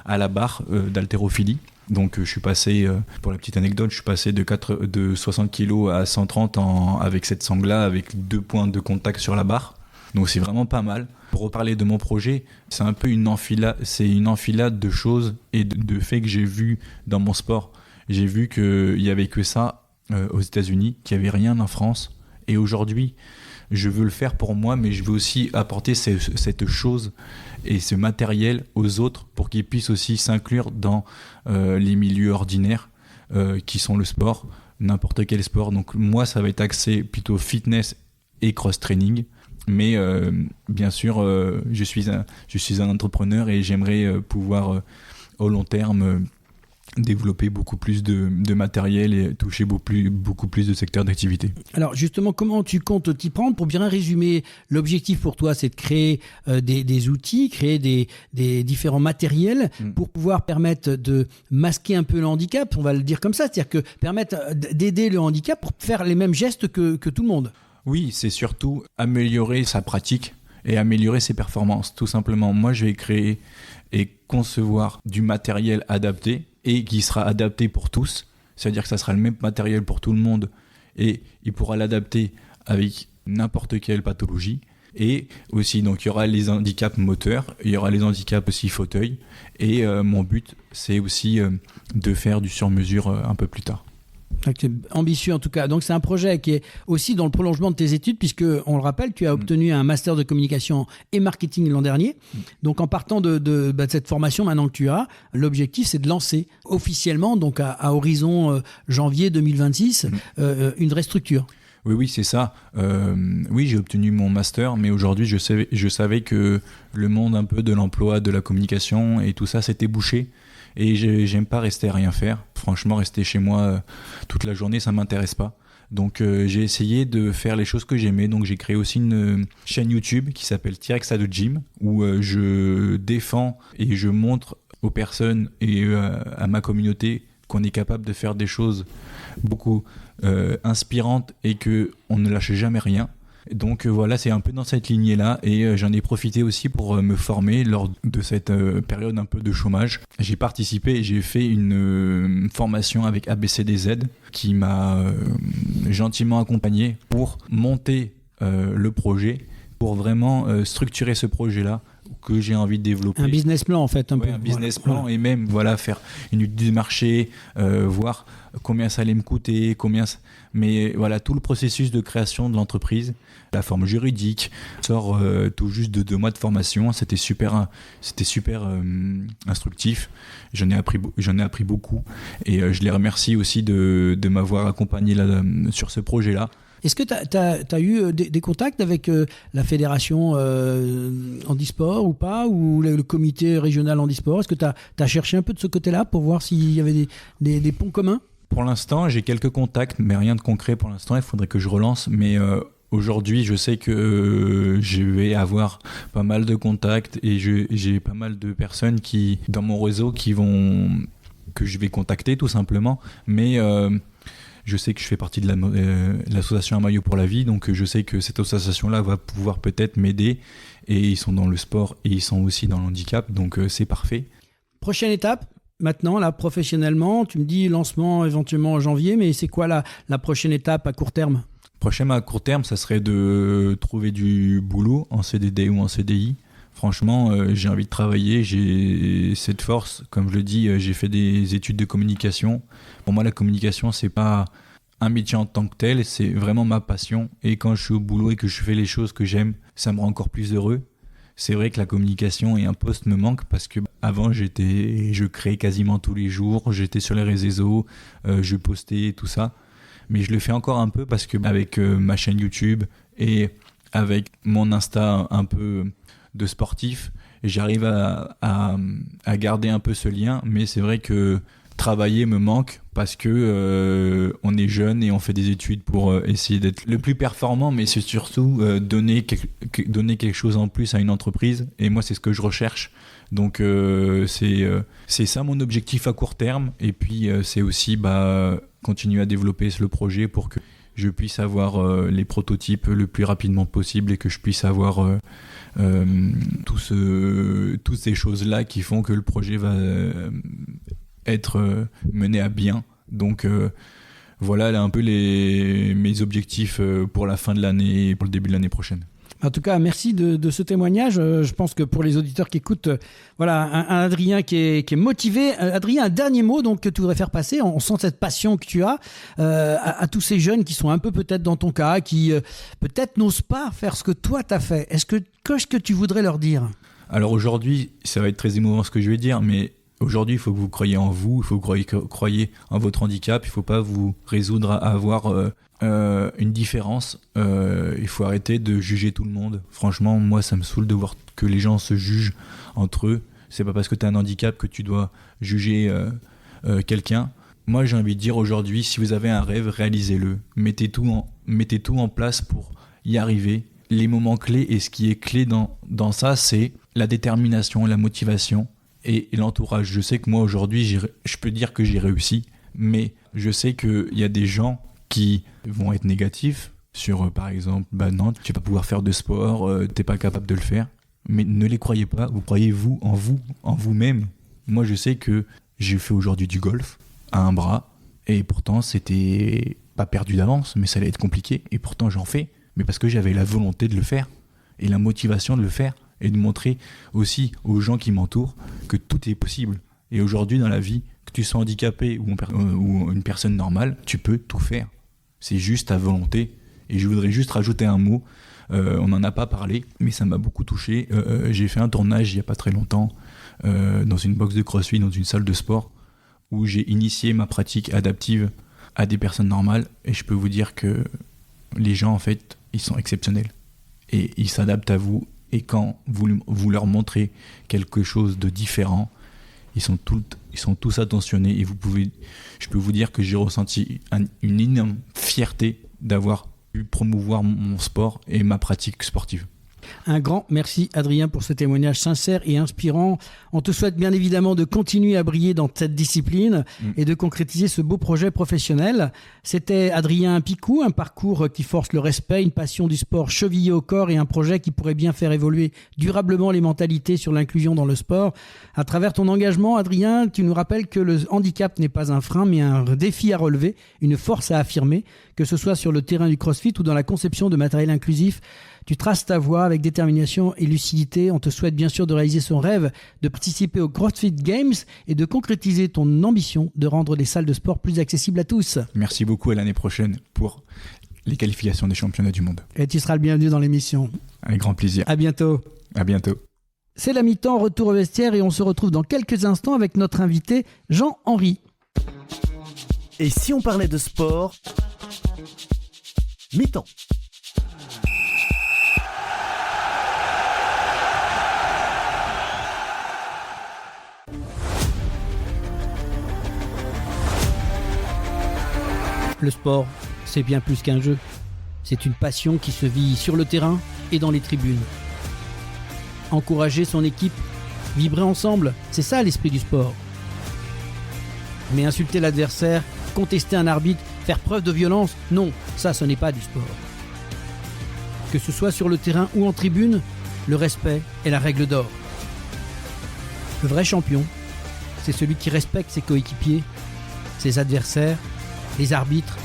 à la barre d'haltérophilie. Donc je suis passé, pour la petite anecdote, je suis passé de 60 kg à 130 avec cette sangle-là, avec 2 points de contact sur la barre. Donc c'est vraiment pas mal. Pour reparler de mon projet, c'est un peu une enfilade de choses et de faits que j'ai vus dans mon sport. J'ai vu qu'il n'y avait que ça aux États-Unis, qu'il n'y avait rien en France. Et aujourd'hui, je veux le faire pour moi, mais je veux aussi apporter cette chose et ce matériel aux autres pour qu'ils puissent aussi s'inclure dans les milieux ordinaires qui sont le sport, n'importe quel sport. Donc moi, ça va être axé plutôt fitness et cross-training. Mais bien sûr, je suis un entrepreneur et j'aimerais pouvoir au long terme développer beaucoup plus de matériel et toucher beaucoup plus de secteurs d'activité. Alors justement, comment tu comptes t'y prendre? Pour bien résumer, l'objectif pour toi, c'est de créer des outils, créer des différents matériels pour pouvoir permettre de masquer un peu le handicap, on va le dire comme ça, c'est-à-dire que permettre d'aider le handicap pour faire les mêmes gestes que tout le monde. Oui, c'est surtout améliorer sa pratique et améliorer ses performances, tout simplement. Moi, je vais créer et concevoir du matériel adapté et qui sera adapté pour tous. C'est-à-dire que ça sera le même matériel pour tout le monde et il pourra l'adapter avec n'importe quelle pathologie. Et aussi, donc, il y aura les handicaps moteurs, il y aura les handicaps aussi fauteuil. Et mon but, c'est aussi de faire du sur-mesure un peu plus tard. C'est ambitieux en tout cas. Donc c'est un projet qui est aussi dans le prolongement de tes études, puisque on le rappelle, tu as obtenu un master de communication et marketing l'an dernier. Donc en partant de cette formation maintenant que tu as, l'objectif c'est de lancer officiellement, donc à horizon janvier 2026, une vraie structure. Oui, c'est ça. Oui, j'ai obtenu mon master, mais aujourd'hui, je savais que le monde un peu de l'emploi, de la communication et tout ça, c'était bouché. Et j'aime pas rester à rien faire. Franchement, rester chez moi toute la journée, ça m'intéresse pas. Donc, j'ai essayé de faire les choses que j'aimais. Donc, j'ai créé aussi une chaîne YouTube qui s'appelle T-Rex de Gym, où je défends et je montre aux personnes et à ma communauté qu'on est capable de faire des choses beaucoup inspirantes et qu'on ne lâche jamais rien. Donc voilà, c'est un peu dans cette lignée-là et j'en ai profité aussi pour me former lors de cette période un peu de chômage. J'ai participé et j'ai fait une formation avec ABCDZ qui m'a gentiment accompagné pour monter le projet, pour vraiment structurer ce projet-là que j'ai envie de développer. Un business plan en fait. Un business plan et même faire une étude du marché, voir combien ça allait me coûter, mais voilà, tout le processus de création de l'entreprise, la forme juridique, sort tout juste de 2 mois de formation. C'était super instructif. J'en ai appris beaucoup et je les remercie aussi de m'avoir accompagné là, sur ce projet-là. Est-ce que tu as eu des contacts avec la fédération handisport ou pas, ou le comité régional handisport? Est-ce que tu as cherché un peu de ce côté-là pour voir s'il y avait des ponts communs? Pour l'instant, j'ai quelques contacts, mais rien de concret pour l'instant. Il faudrait que je relance. Mais aujourd'hui, je sais que je vais avoir pas mal de contacts et j'ai pas mal de personnes dans mon réseau que je vais contacter tout simplement. Mais je sais que je fais partie de l'association Un Maillot pour la Vie, donc je sais que cette association-là va pouvoir peut-être m'aider. Et ils sont dans le sport et ils sont aussi dans le handicap, donc c'est parfait. Prochaine étape, maintenant, là, professionnellement, tu me dis lancement éventuellement en janvier, mais c'est quoi la prochaine étape à court terme? Prochaine à court terme, ça serait de trouver du boulot en CDD ou en CDI. Franchement, j'ai envie de travailler, j'ai cette force. Comme je le dis, j'ai fait des études de communication. Pour moi, la communication, c'est pas un métier en tant que tel, c'est vraiment ma passion. Et quand je suis au boulot et que je fais les choses que j'aime, ça me rend encore plus heureux. C'est vrai que la communication et un poste me manquent parce que avant, je créais quasiment tous les jours, j'étais sur les réseaux, je postais tout ça. Mais je le fais encore un peu parce que avec ma chaîne YouTube et avec mon Insta un peu de sportif, j'arrive à garder un peu ce lien, mais c'est vrai que travailler me manque parce que on est jeune et on fait des études pour essayer d'être le plus performant, mais c'est surtout donner quelque chose en plus à une entreprise, et moi c'est ce que je recherche. Donc c'est ça mon objectif à court terme, et puis c'est aussi continuer à développer le projet pour que je puisse avoir les prototypes le plus rapidement possible et que je puisse avoir toutes ces choses-là qui font que le projet va être mené à bien. Donc voilà un peu mes objectifs pour la fin de l'année et pour le début de l'année prochaine. En tout cas, merci de ce témoignage. Je pense que pour les auditeurs qui écoutent, voilà, un Adrien qui est motivé. Adrien, un dernier mot donc, que tu voudrais faire passer. On sent cette passion que tu as à tous ces jeunes qui sont un peu peut-être dans ton cas, qui peut-être n'osent pas faire ce que toi t'as fait. Qu'est-ce que tu voudrais leur dire? Alors aujourd'hui, ça va être très émouvant ce que je vais dire, mais aujourd'hui, il faut que vous croyiez en vous, il faut que vous croyiez en votre handicap, il ne faut pas vous résoudre à avoir une différence. Il faut arrêter de juger tout le monde. Franchement, moi, ça me saoule de voir que les gens se jugent entre eux. C'est pas parce que tu as un handicap que tu dois juger quelqu'un. Moi, j'ai envie de dire aujourd'hui, si vous avez un rêve, réalisez-le. Mettez tout en place pour y arriver. Les moments clés, et ce qui est clé dans ça, c'est la détermination, la motivation et l'entourage. Je sais que moi, aujourd'hui, je peux dire que j'ai réussi, mais je sais qu'il y a des gens qui vont être négatifs sur, par exemple, non, tu vas pas pouvoir faire de sport, t'es pas capable de le faire. Mais ne les croyez pas, vous croyez en vous-même. Moi, je sais que j'ai fait aujourd'hui du golf à un bras, et pourtant, c'était pas perdu d'avance, mais ça allait être compliqué, et pourtant, j'en fais. Mais parce que j'avais la volonté de le faire, et la motivation de le faire, et de montrer aussi aux gens qui m'entourent que tout est possible. Et aujourd'hui, dans la vie, que tu sois handicapé ou une personne normale, tu peux tout faire. C'est juste ta volonté. Et je voudrais juste rajouter un mot. On n'en a pas parlé, mais ça m'a beaucoup touché. J'ai fait un tournage il n'y a pas très longtemps dans une box de CrossFit, dans une salle de sport, où j'ai initié ma pratique adaptive à des personnes normales. Et je peux vous dire que les gens, en fait, ils sont exceptionnels. Et ils s'adaptent à vous. Et quand vous leur montrez quelque chose de différent, ils sont tous attentionnés. Et je peux vous dire que j'ai ressenti une énorme fierté d'avoir pu promouvoir mon sport et ma pratique sportive. Un grand merci Adrien pour ce témoignage sincère et inspirant. On te souhaite bien évidemment de continuer à briller dans cette discipline et de concrétiser ce beau projet professionnel. C'était Adrien Picou, un parcours qui force le respect, une passion du sport chevillée au corps et un projet qui pourrait bien faire évoluer durablement les mentalités sur l'inclusion dans le sport. À travers ton engagement, Adrien, tu nous rappelles que le handicap n'est pas un frein mais un défi à relever, une force à affirmer, que ce soit sur le terrain du CrossFit ou dans la conception de matériel inclusif. Tu traces ta voie avec détermination et lucidité. On te souhaite bien sûr de réaliser son rêve, de participer aux CrossFit Games et de concrétiser ton ambition de rendre les salles de sport plus accessibles à tous. Merci beaucoup, à l'année prochaine pour les qualifications des championnats du monde. Et tu seras le bienvenu dans l'émission. Avec grand plaisir. À bientôt. À bientôt. C'est la mi-temps, retour au vestiaire et on se retrouve dans quelques instants avec notre invité Jean-Henri. Et si on parlait de sport, mi-temps. Le sport, c'est bien plus qu'un jeu. C'est une passion qui se vit sur le terrain et dans les tribunes. Encourager son équipe, vibrer ensemble, c'est ça l'esprit du sport. Mais insulter l'adversaire, contester un arbitre, faire preuve de violence, non, ça ce n'est pas du sport. Que ce soit sur le terrain ou en tribune, le respect est la règle d'or. Le vrai champion, c'est celui qui respecte ses coéquipiers, ses adversaires, les arbitres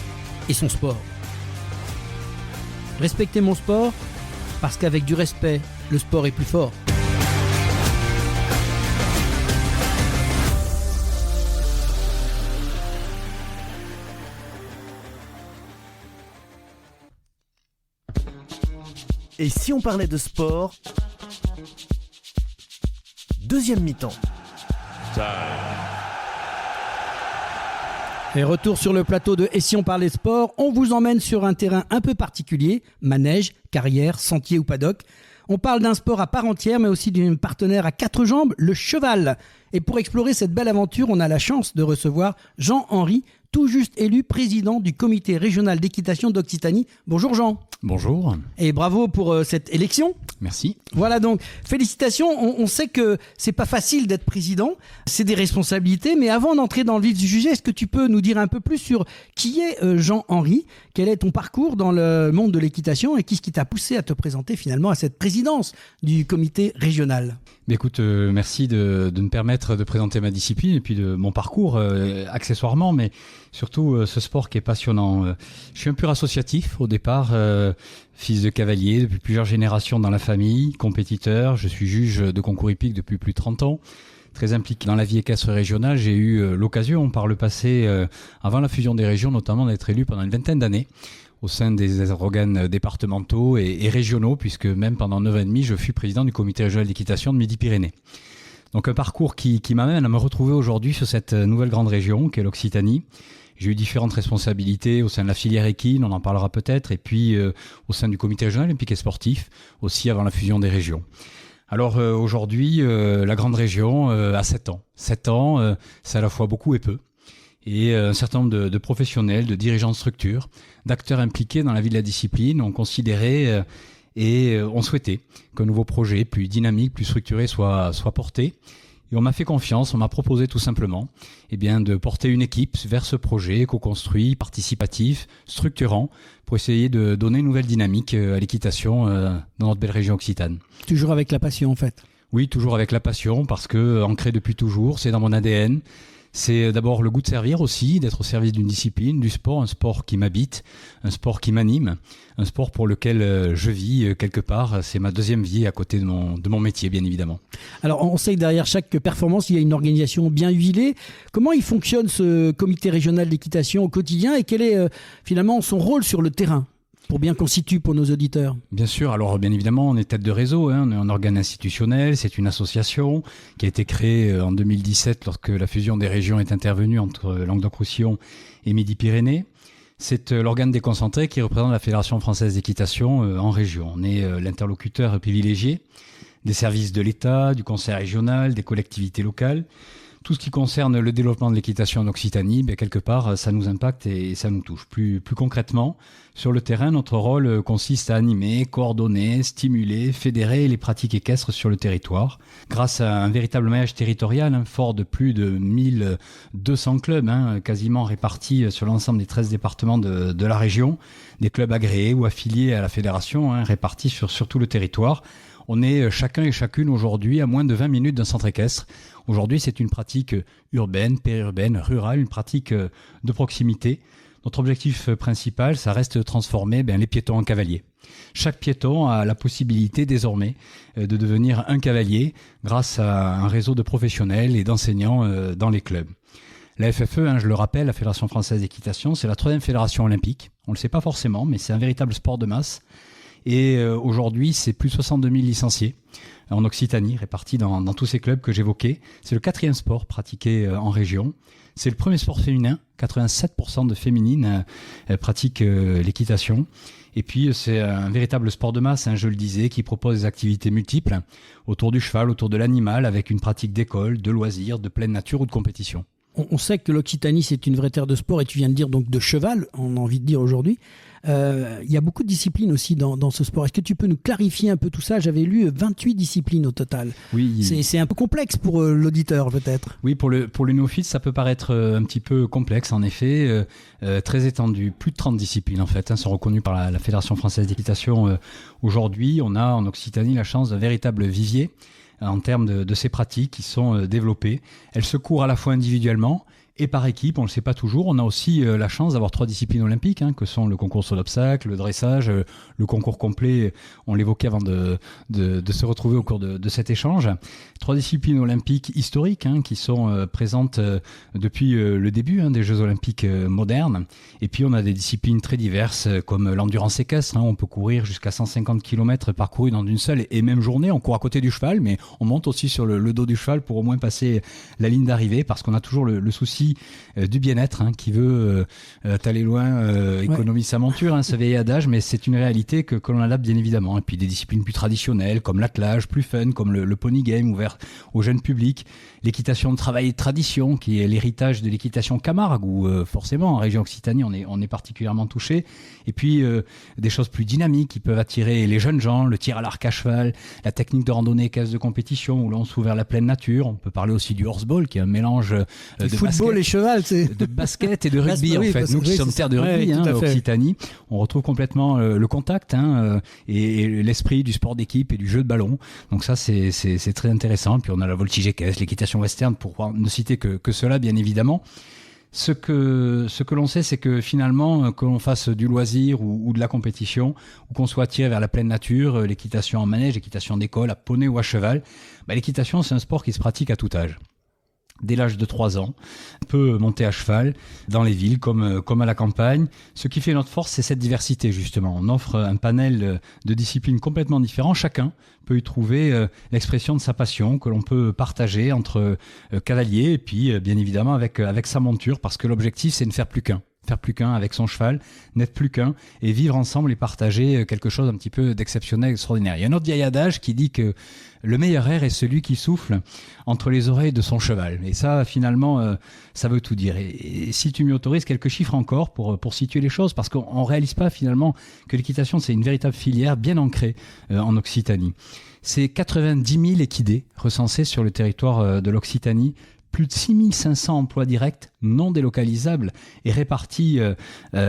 et son sport. Respectez mon sport, parce qu'avec du respect, le sport est plus fort. Et si on parlait de sport, deuxième mi-temps. Et retour sur le plateau de Et si on parlait sport, on vous emmène sur un terrain un peu particulier, manège, carrière, sentier ou paddock. On parle d'un sport à part entière, mais aussi d'un partenaire à quatre jambes, le cheval. Et pour explorer cette belle aventure, on a la chance de recevoir Jean-Henri, tout juste élu président du comité régional d'équitation d'Occitanie. Bonjour Jean. Bonjour. Et bravo pour cette élection. Merci. Voilà, donc félicitations. On sait que c'est pas facile d'être président, c'est des responsabilités, mais avant d'entrer dans le vif du sujet, est-ce que tu peux nous dire un peu plus sur qui est Jean-Henri? Quel est ton parcours dans le monde de l'équitation et qu'est-ce qui t'a poussé à te présenter finalement à cette présidence du comité régional? Écoute, merci de me permettre de présenter ma discipline et puis de mon parcours accessoirement, mais surtout ce sport qui est passionnant. Je suis un pur associatif au départ, fils de cavalier depuis plusieurs générations dans la famille, compétiteur. Je suis juge de concours hippique depuis plus de 30 ans. Très impliqué dans la vie équestre régionale, j'ai eu l'occasion par le passé, avant la fusion des régions notamment, d'être élu pendant une vingtaine d'années au sein des organes départementaux et régionaux, puisque même pendant 9 ans et demi, je fus président du comité régional d'équitation de Midi-Pyrénées. Donc un parcours qui m'amène à me retrouver aujourd'hui sur cette nouvelle grande région qu'est l'Occitanie. J'ai eu différentes responsabilités au sein de la filière équine, on en parlera peut-être, et puis au sein du comité régional olympique et sportif, aussi avant la fusion des régions. Alors aujourd'hui, la grande région a 7 ans. 7 ans, c'est à la fois beaucoup et peu. Et un certain nombre de professionnels, de dirigeants de structures, d'acteurs impliqués dans la vie de la discipline ont considéré et ont souhaité qu'un nouveau projet plus dynamique, plus structuré soit porté. Et on m'a fait confiance, on m'a proposé tout simplement de porter une équipe vers ce projet co-construit, participatif, structurant, pour essayer de donner une nouvelle dynamique à l'équitation dans notre belle région occitane. Toujours avec la passion en fait. Oui, toujours avec la passion, parce que ancré depuis toujours, c'est dans mon ADN. C'est d'abord le goût de servir aussi, d'être au service d'une discipline, du sport, un sport qui m'habite, un sport qui m'anime, un sport pour lequel je vis quelque part. C'est ma deuxième vie à côté de mon métier, bien évidemment. Alors, on sait que derrière chaque performance, il y a une organisation bien huilée. Comment il fonctionne ce comité régional d'équitation au quotidien et quel est finalement son rôle sur le terrain ? Pour bien qu'on situe pour nos auditeurs. Bien sûr, alors bien évidemment, on est tête de réseau, on est un organe institutionnel, c'est une association qui a été créée en 2017 lorsque la fusion des régions est intervenue entre Languedoc-Roussillon et Midi-Pyrénées. C'est l'organe déconcentré qui représente la Fédération française d'équitation en région. On est l'interlocuteur privilégié des services de l'État, du conseil régional, des collectivités locales. Tout ce qui concerne le développement de l'équitation en Occitanie, quelque part, ça nous impacte et ça nous touche. Plus concrètement, sur le terrain, notre rôle consiste à animer, coordonner, stimuler, fédérer les pratiques équestres sur le territoire. Grâce à un véritable maillage territorial fort de plus de 1200 clubs, quasiment répartis sur l'ensemble des 13 départements de la région, des clubs agréés ou affiliés à la fédération, répartis sur tout le territoire. On est chacun et chacune aujourd'hui à moins de 20 minutes d'un centre équestre. Aujourd'hui, c'est une pratique urbaine, périurbaine, rurale, une pratique de proximité. Notre objectif principal, ça reste de transformer les piétons en cavaliers. Chaque piéton a la possibilité désormais de devenir un cavalier grâce à un réseau de professionnels et d'enseignants dans les clubs. La FFE, je le rappelle, la Fédération française d'équitation, c'est la 3e fédération olympique. On ne le sait pas forcément, mais c'est un véritable sport de masse. Et aujourd'hui, c'est plus de 62 000 licenciés en Occitanie, répartis dans tous ces clubs que j'évoquais. C'est le 4e sport pratiqué en région. C'est le premier sport féminin. 87% de féminines pratiquent l'équitation. Et puis, c'est un véritable sport de masse, je le disais, qui propose des activités multiples autour du cheval, autour de l'animal, avec une pratique d'école, de loisirs, de pleine nature ou de compétition. On sait que l'Occitanie, c'est une vraie terre de sport, et tu viens de dire donc de cheval, on a envie de dire aujourd'hui. Il y a beaucoup de disciplines aussi dans ce sport. Est-ce que tu peux nous clarifier un peu tout ça ? J'avais lu 28 disciplines au total. Oui. C'est un peu complexe pour l'auditeur peut-être. Oui, pour le néophyte, ça peut paraître un petit peu complexe en effet. Très étendu, plus de 30 disciplines en fait, sont reconnues par la Fédération française d'équitation. Aujourd'hui, on a en Occitanie la chance d'un véritable vivier en termes de ces pratiques qui sont développées. Elles se courent à la fois individuellement et par équipe, on ne le sait pas toujours. On a aussi la chance d'avoir 3 disciplines olympiques, que sont le concours sur l'obstacle, le dressage, le concours complet, on l'évoquait avant de se retrouver au cours de cet échange. 3 disciplines olympiques historiques qui sont présentes depuis le début des Jeux olympiques modernes. Et puis on a des disciplines très diverses comme l'endurance équestre. On peut courir jusqu'à 150 km parcourus dans une seule et même journée. On court à côté du cheval, mais on monte aussi sur le dos du cheval pour au moins passer la ligne d'arrivée, parce qu'on a toujours le souci du bien-être qui veut t'aller loin, économise sa monture, ce vieil adage, mais c'est une réalité que l'on adapte bien évidemment. Et puis des disciplines plus traditionnelles comme l'attelage, plus fun, comme le pony game ouvert au jeune public, l'équitation de travail et de tradition qui est l'héritage de l'équitation Camargue, où forcément en région Occitanie on est particulièrement touché. Et puis des choses plus dynamiques qui peuvent attirer les jeunes gens, le tir à l'arc à cheval, la technique de randonnée équestre de compétition où l'on s'ouvre vers la pleine nature. On peut parler aussi du horseball qui est un mélange de football et cheval, de basket et de rugby en fait. Nous qui sommes terre de rugby Occitanie, on retrouve complètement le contact et l'esprit du sport d'équipe et du jeu de ballon. Donc ça c'est très intéressant. Puis on a la voltige équestre, l'équitation western, pour ne citer que cela bien évidemment. Ce que l'on sait, c'est que finalement, que l'on fasse du loisir ou de la compétition, ou qu'on soit tiré vers la pleine nature, l'équitation en manège, l'équitation d'école, à poney ou à cheval, l'équitation c'est un sport qui se pratique à tout âge. Dès l'âge de 3 ans, on peut monter à cheval dans les villes comme à la campagne. Ce qui fait notre force, c'est cette diversité justement. On offre un panel de disciplines complètement différents. Chacun peut y trouver l'expression de sa passion que l'on peut partager entre cavaliers et puis bien évidemment avec sa monture, parce que l'objectif c'est de ne faire plus qu'un. faire plus qu'un avec son cheval, n'être plus qu'un et vivre ensemble et partager quelque chose un petit peu d'exceptionnel, extraordinaire. Il y a un autre vieil adage qui dit que le meilleur air est celui qui souffle entre les oreilles de son cheval. Et ça, finalement, ça veut tout dire. Et si tu m'y autorises, quelques chiffres encore pour situer les choses, parce qu'on ne réalise pas finalement que l'équitation, c'est une véritable filière bien ancrée en Occitanie. C'est 90 000 équidés recensés sur le territoire de l'Occitanie, plus de 6 500 emplois directs non délocalisables et répartis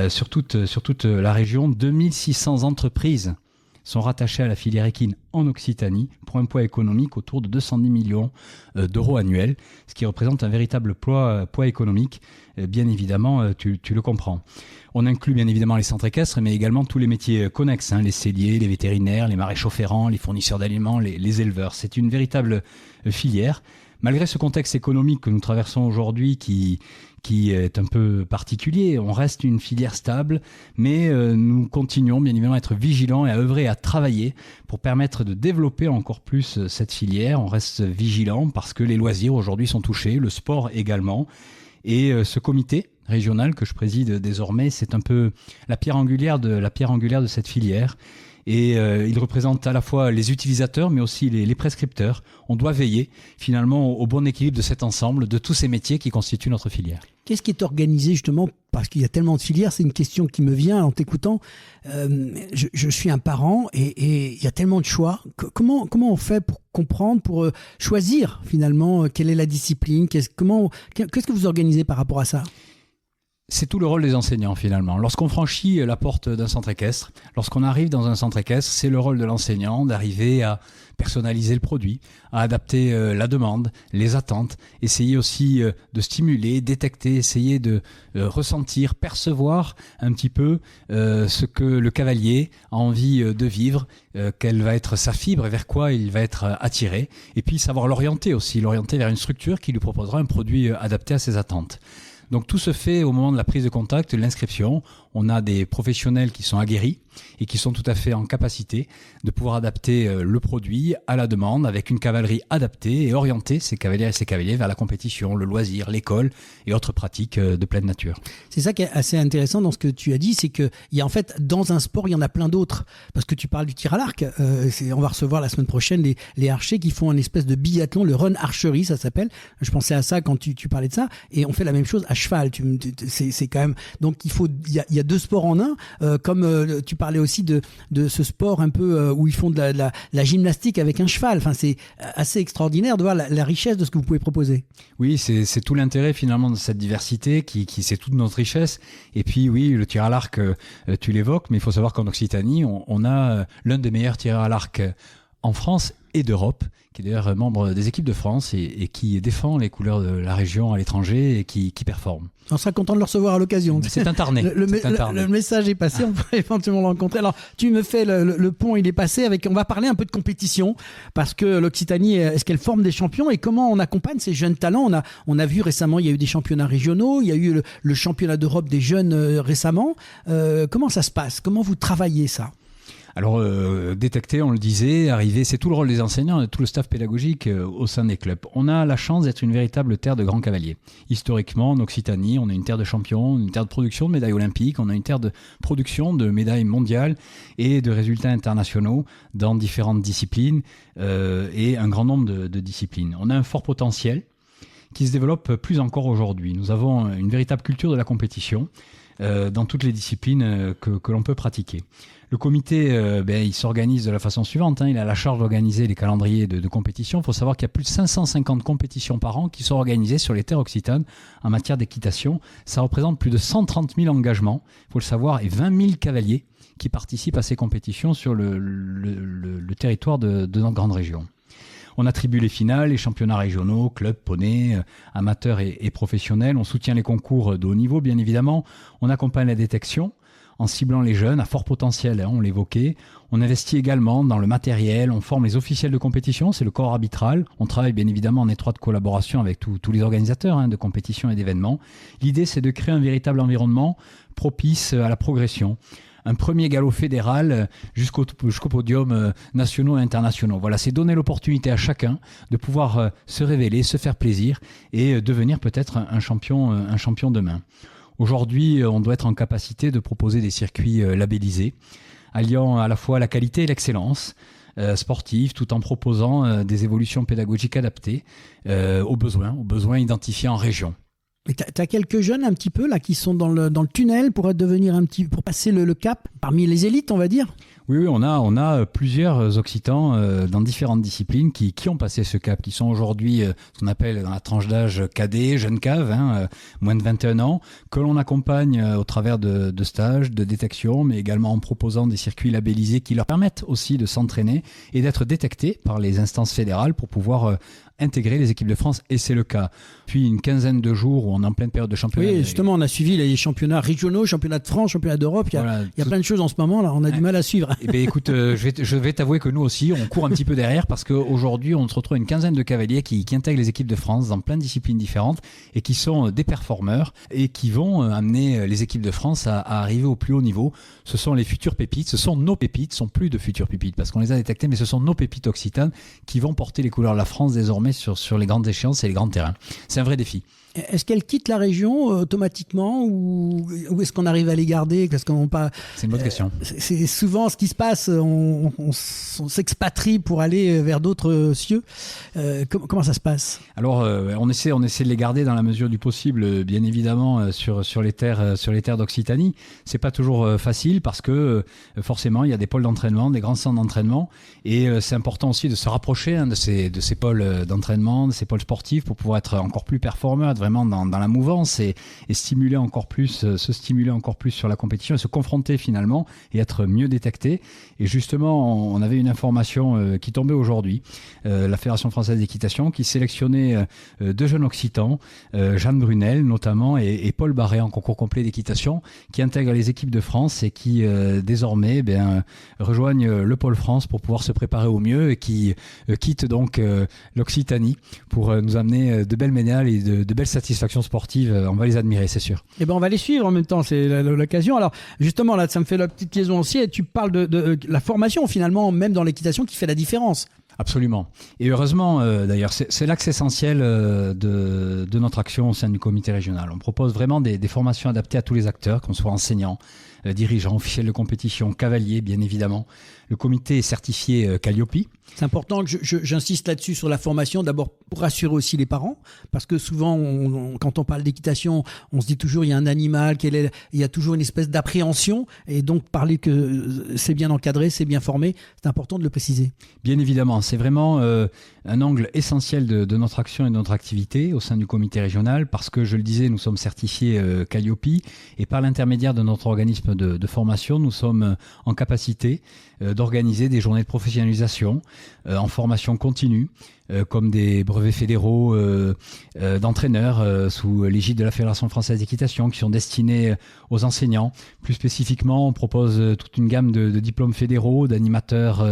sur toute la région, 2 600 entreprises sont rattachés à la filière équine en Occitanie pour un poids économique autour de 210 millions d'euros annuels, ce qui représente un véritable poids économique. Bien évidemment, tu le comprends. On inclut bien évidemment les centres équestres, mais également tous les métiers connexes, les selliers, les vétérinaires, les maréchaux ferrants, les fournisseurs d'aliments, les éleveurs. C'est une véritable filière. Malgré ce contexte économique que nous traversons aujourd'hui qui est un peu particulier, on reste une filière stable, mais nous continuons bien évidemment à être vigilants et à œuvrer, à travailler pour permettre de développer encore plus cette filière. On reste vigilants parce que les loisirs aujourd'hui sont touchés, le sport également. Et ce comité régional que je préside désormais, c'est un peu la pierre angulaire de cette filière. Et il représente à la fois les utilisateurs, mais aussi les prescripteurs. On doit veiller finalement au bon équilibre de cet ensemble, de tous ces métiers qui constituent notre filière. Qu'est-ce qui est organisé justement, parce qu'il y a tellement de filières, c'est une question qui me vient en t'écoutant. Je suis un parent et il y a tellement de choix. Comment on fait pour comprendre, pour choisir finalement quelle est la discipline, qu'est-ce que vous organisez par rapport à ça ? C'est tout le rôle des enseignants finalement. Lorsqu'on franchit la porte d'un centre équestre, lorsqu'on arrive dans un centre équestre, c'est le rôle de l'enseignant d'arriver à personnaliser le produit, à adapter la demande, les attentes, essayer aussi de stimuler, détecter, essayer de ressentir, percevoir un petit peu ce que le cavalier a envie de vivre, quelle va être sa fibre et vers quoi il va être attiré, et puis savoir l'orienter vers une structure qui lui proposera un produit adapté à ses attentes. Donc tout se fait au moment de la prise de contact, de l'inscription. On a des professionnels qui sont aguerris et qui sont tout à fait en capacité de pouvoir adapter le produit à la demande avec une cavalerie adaptée et orienter ces cavaliers et ces cavaliers vers la compétition, le loisir, l'école et autres pratiques de pleine nature. C'est ça qui est assez intéressant dans ce que tu as dit, c'est qu'il y a en fait dans un sport, il y en a plein d'autres. Parce que tu parles du tir à l'arc, on va recevoir la semaine prochaine les archers qui font un espèce de biathlon, le run archery ça s'appelle. Je pensais à ça quand tu parlais de ça, et on fait la même chose à cheval. C'est quand même, donc il y a deux sports en un, comme tu parlais aussi de ce sport un peu où ils font de la gymnastique avec un cheval. Enfin, c'est assez extraordinaire de voir la richesse de ce que vous pouvez proposer. Oui, c'est tout l'intérêt finalement de cette diversité qui c'est toute notre richesse. Et puis oui, le tir à l'arc, tu l'évoques, mais il faut savoir qu'en Occitanie, on a l'un des meilleurs tireurs à l'arc en France et d'Europe, qui est d'ailleurs membre des équipes de France et qui défend les couleurs de la région à l'étranger et qui performe. On sera content de le recevoir à l'occasion. C'est un tarné. Le message est passé, on pourrait éventuellement le rencontrer. Alors, tu me fais le pont, il est passé on va parler un peu de compétition, parce que l'Occitanie, est-ce qu'elle forme des champions et comment on accompagne ces jeunes talents ? On a vu récemment, il y a eu des championnats régionaux, il y a eu le championnat d'Europe des jeunes récemment. Comment ça se passe ? Comment vous travaillez ça ? Alors, détecter, on le disait, arriver, c'est tout le rôle des enseignants et tout le staff pédagogique au sein des clubs. On a la chance d'être une véritable terre de grands cavaliers. Historiquement, en Occitanie, on a une terre de champions, une terre de production de médailles olympiques, on a une terre de production de médailles mondiales et de résultats internationaux dans différentes disciplines et un grand nombre de disciplines. On a un fort potentiel qui se développe plus encore aujourd'hui. Nous avons une véritable culture de la compétition dans toutes les disciplines que l'on peut pratiquer. Le comité, il s'organise de la façon suivante. Il a la charge d'organiser les calendriers de compétition. Il faut savoir qu'il y a plus de 550 compétitions par an qui sont organisées sur les terres occitanes en matière d'équitation. Ça représente plus de 130 000 engagements, il faut le savoir, et 20 000 cavaliers qui participent à ces compétitions sur le territoire de notre grande région. On attribue les finales, les championnats régionaux, clubs, poneys, amateurs et professionnels. On soutient les concours de haut niveau, bien évidemment. On accompagne la détection en ciblant les jeunes à fort potentiel, on l'évoquait. On investit également dans le matériel, on forme les officiels de compétition, c'est le corps arbitral. On travaille bien évidemment en étroite collaboration avec tous les organisateurs de compétitions et d'événements. L'idée, c'est de créer un véritable environnement propice à la progression. Un premier galop fédéral jusqu'au podium nationaux et internationaux. Voilà, c'est donner l'opportunité à chacun de pouvoir se révéler, se faire plaisir et devenir peut-être un champion demain. Aujourd'hui, on doit être en capacité de proposer des circuits labellisés, alliant à la fois la qualité et l'excellence sportive, tout en proposant des évolutions pédagogiques adaptées aux besoins identifiés en région. Tu as quelques jeunes un petit peu là qui sont dans le tunnel pour pour passer le cap parmi les élites, on va dire. Oui, on a plusieurs Occitans dans différentes disciplines qui ont passé ce cap, qui sont aujourd'hui ce qu'on appelle dans la tranche d'âge cadet, jeune cave, moins de 21 ans, que l'on accompagne au travers de stages, de détection, mais également en proposant des circuits labellisés qui leur permettent aussi de s'entraîner et d'être détectés par les instances fédérales pour pouvoir intégrer les équipes de France, et c'est le cas. Puis une quinzaine de jours où on est en pleine période de championnat. Oui, justement, on a suivi les championnats régionaux, championnats de France, championnats d'Europe. Il y a plein de choses en ce moment, là, on a du mal à suivre. Eh bien, écoute, je vais t'avouer que nous aussi, on court un petit peu derrière parce qu'aujourd'hui, on se retrouve une quinzaine de cavaliers qui intègrent les équipes de France dans plein de disciplines différentes et qui sont des performeurs et qui vont amener les équipes de France à arriver au plus haut niveau. Ce sont les futures pépites, ce sont nos pépites, ce sont plus de futures pépites parce qu'on les a détectées, mais ce sont nos pépites occitanes qui vont porter les couleurs de la France désormais sur les grandes échéances et les grands terrains. C'est un vrai défi. Est-ce qu'elles quittent la région automatiquement ou est-ce qu'on arrive à les garder? C'est une bonne question. C'est souvent ce qui se passe, on s'expatrie pour aller vers d'autres cieux. Comment ça se passe? Alors, on essaie de les garder dans la mesure du possible, bien évidemment, sur les terres d'Occitanie. C'est pas toujours facile parce que forcément, il y a des pôles d'entraînement, des grands centres d'entraînement, et c'est important aussi de se rapprocher de ces pôles d'entraînement, de ces pôles sportifs pour pouvoir être encore plus performant, vraiment dans la mouvance et se stimuler encore plus sur la compétition et se confronter finalement et être mieux détecté. Et justement, on avait une information qui tombait aujourd'hui, la Fédération française d'équitation qui sélectionnait deux jeunes Occitans, Jeanne Brunel notamment et Paul Barret en concours complet d'équitation, qui intègrent les équipes de France et qui désormais rejoignent le pôle France pour pouvoir se préparer au mieux et qui quittent donc l'Occitanie pour nous amener de belles médailles et de belles satisfactions sportives. On va les admirer, c'est sûr. Eh ben, on va les suivre en même temps, c'est l'occasion. Alors justement, là, ça me fait la petite liaison aussi, et tu parles de la formation finalement, même dans l'équitation, qui fait la différence. Absolument. Et heureusement, d'ailleurs, c'est l'axe essentiel de notre action au sein du comité régional. On propose vraiment des formations adaptées à tous les acteurs, qu'on soit enseignants, dirigeants, officiels de compétition, cavaliers, bien évidemment. Le comité est certifié Calliope. C'est important que j'insiste là-dessus sur la formation, d'abord pour rassurer aussi les parents, parce que souvent, quand on parle d'équitation, on se dit toujours il y a un animal, il y a toujours une espèce d'appréhension, et donc parler que c'est bien encadré, c'est bien formé, c'est important de le préciser. Bien évidemment, c'est vraiment un angle essentiel de notre action et de notre activité au sein du comité régional, parce que je le disais, nous sommes certifiés Calliope, et par l'intermédiaire de notre organisme de formation, nous sommes en capacité d'organiser des journées de professionnalisation en formation continue, comme des brevets fédéraux d'entraîneurs sous l'égide de la Fédération française d'équitation qui sont destinés aux enseignants. Plus spécifiquement, on propose toute une gamme de diplômes fédéraux, d'animateurs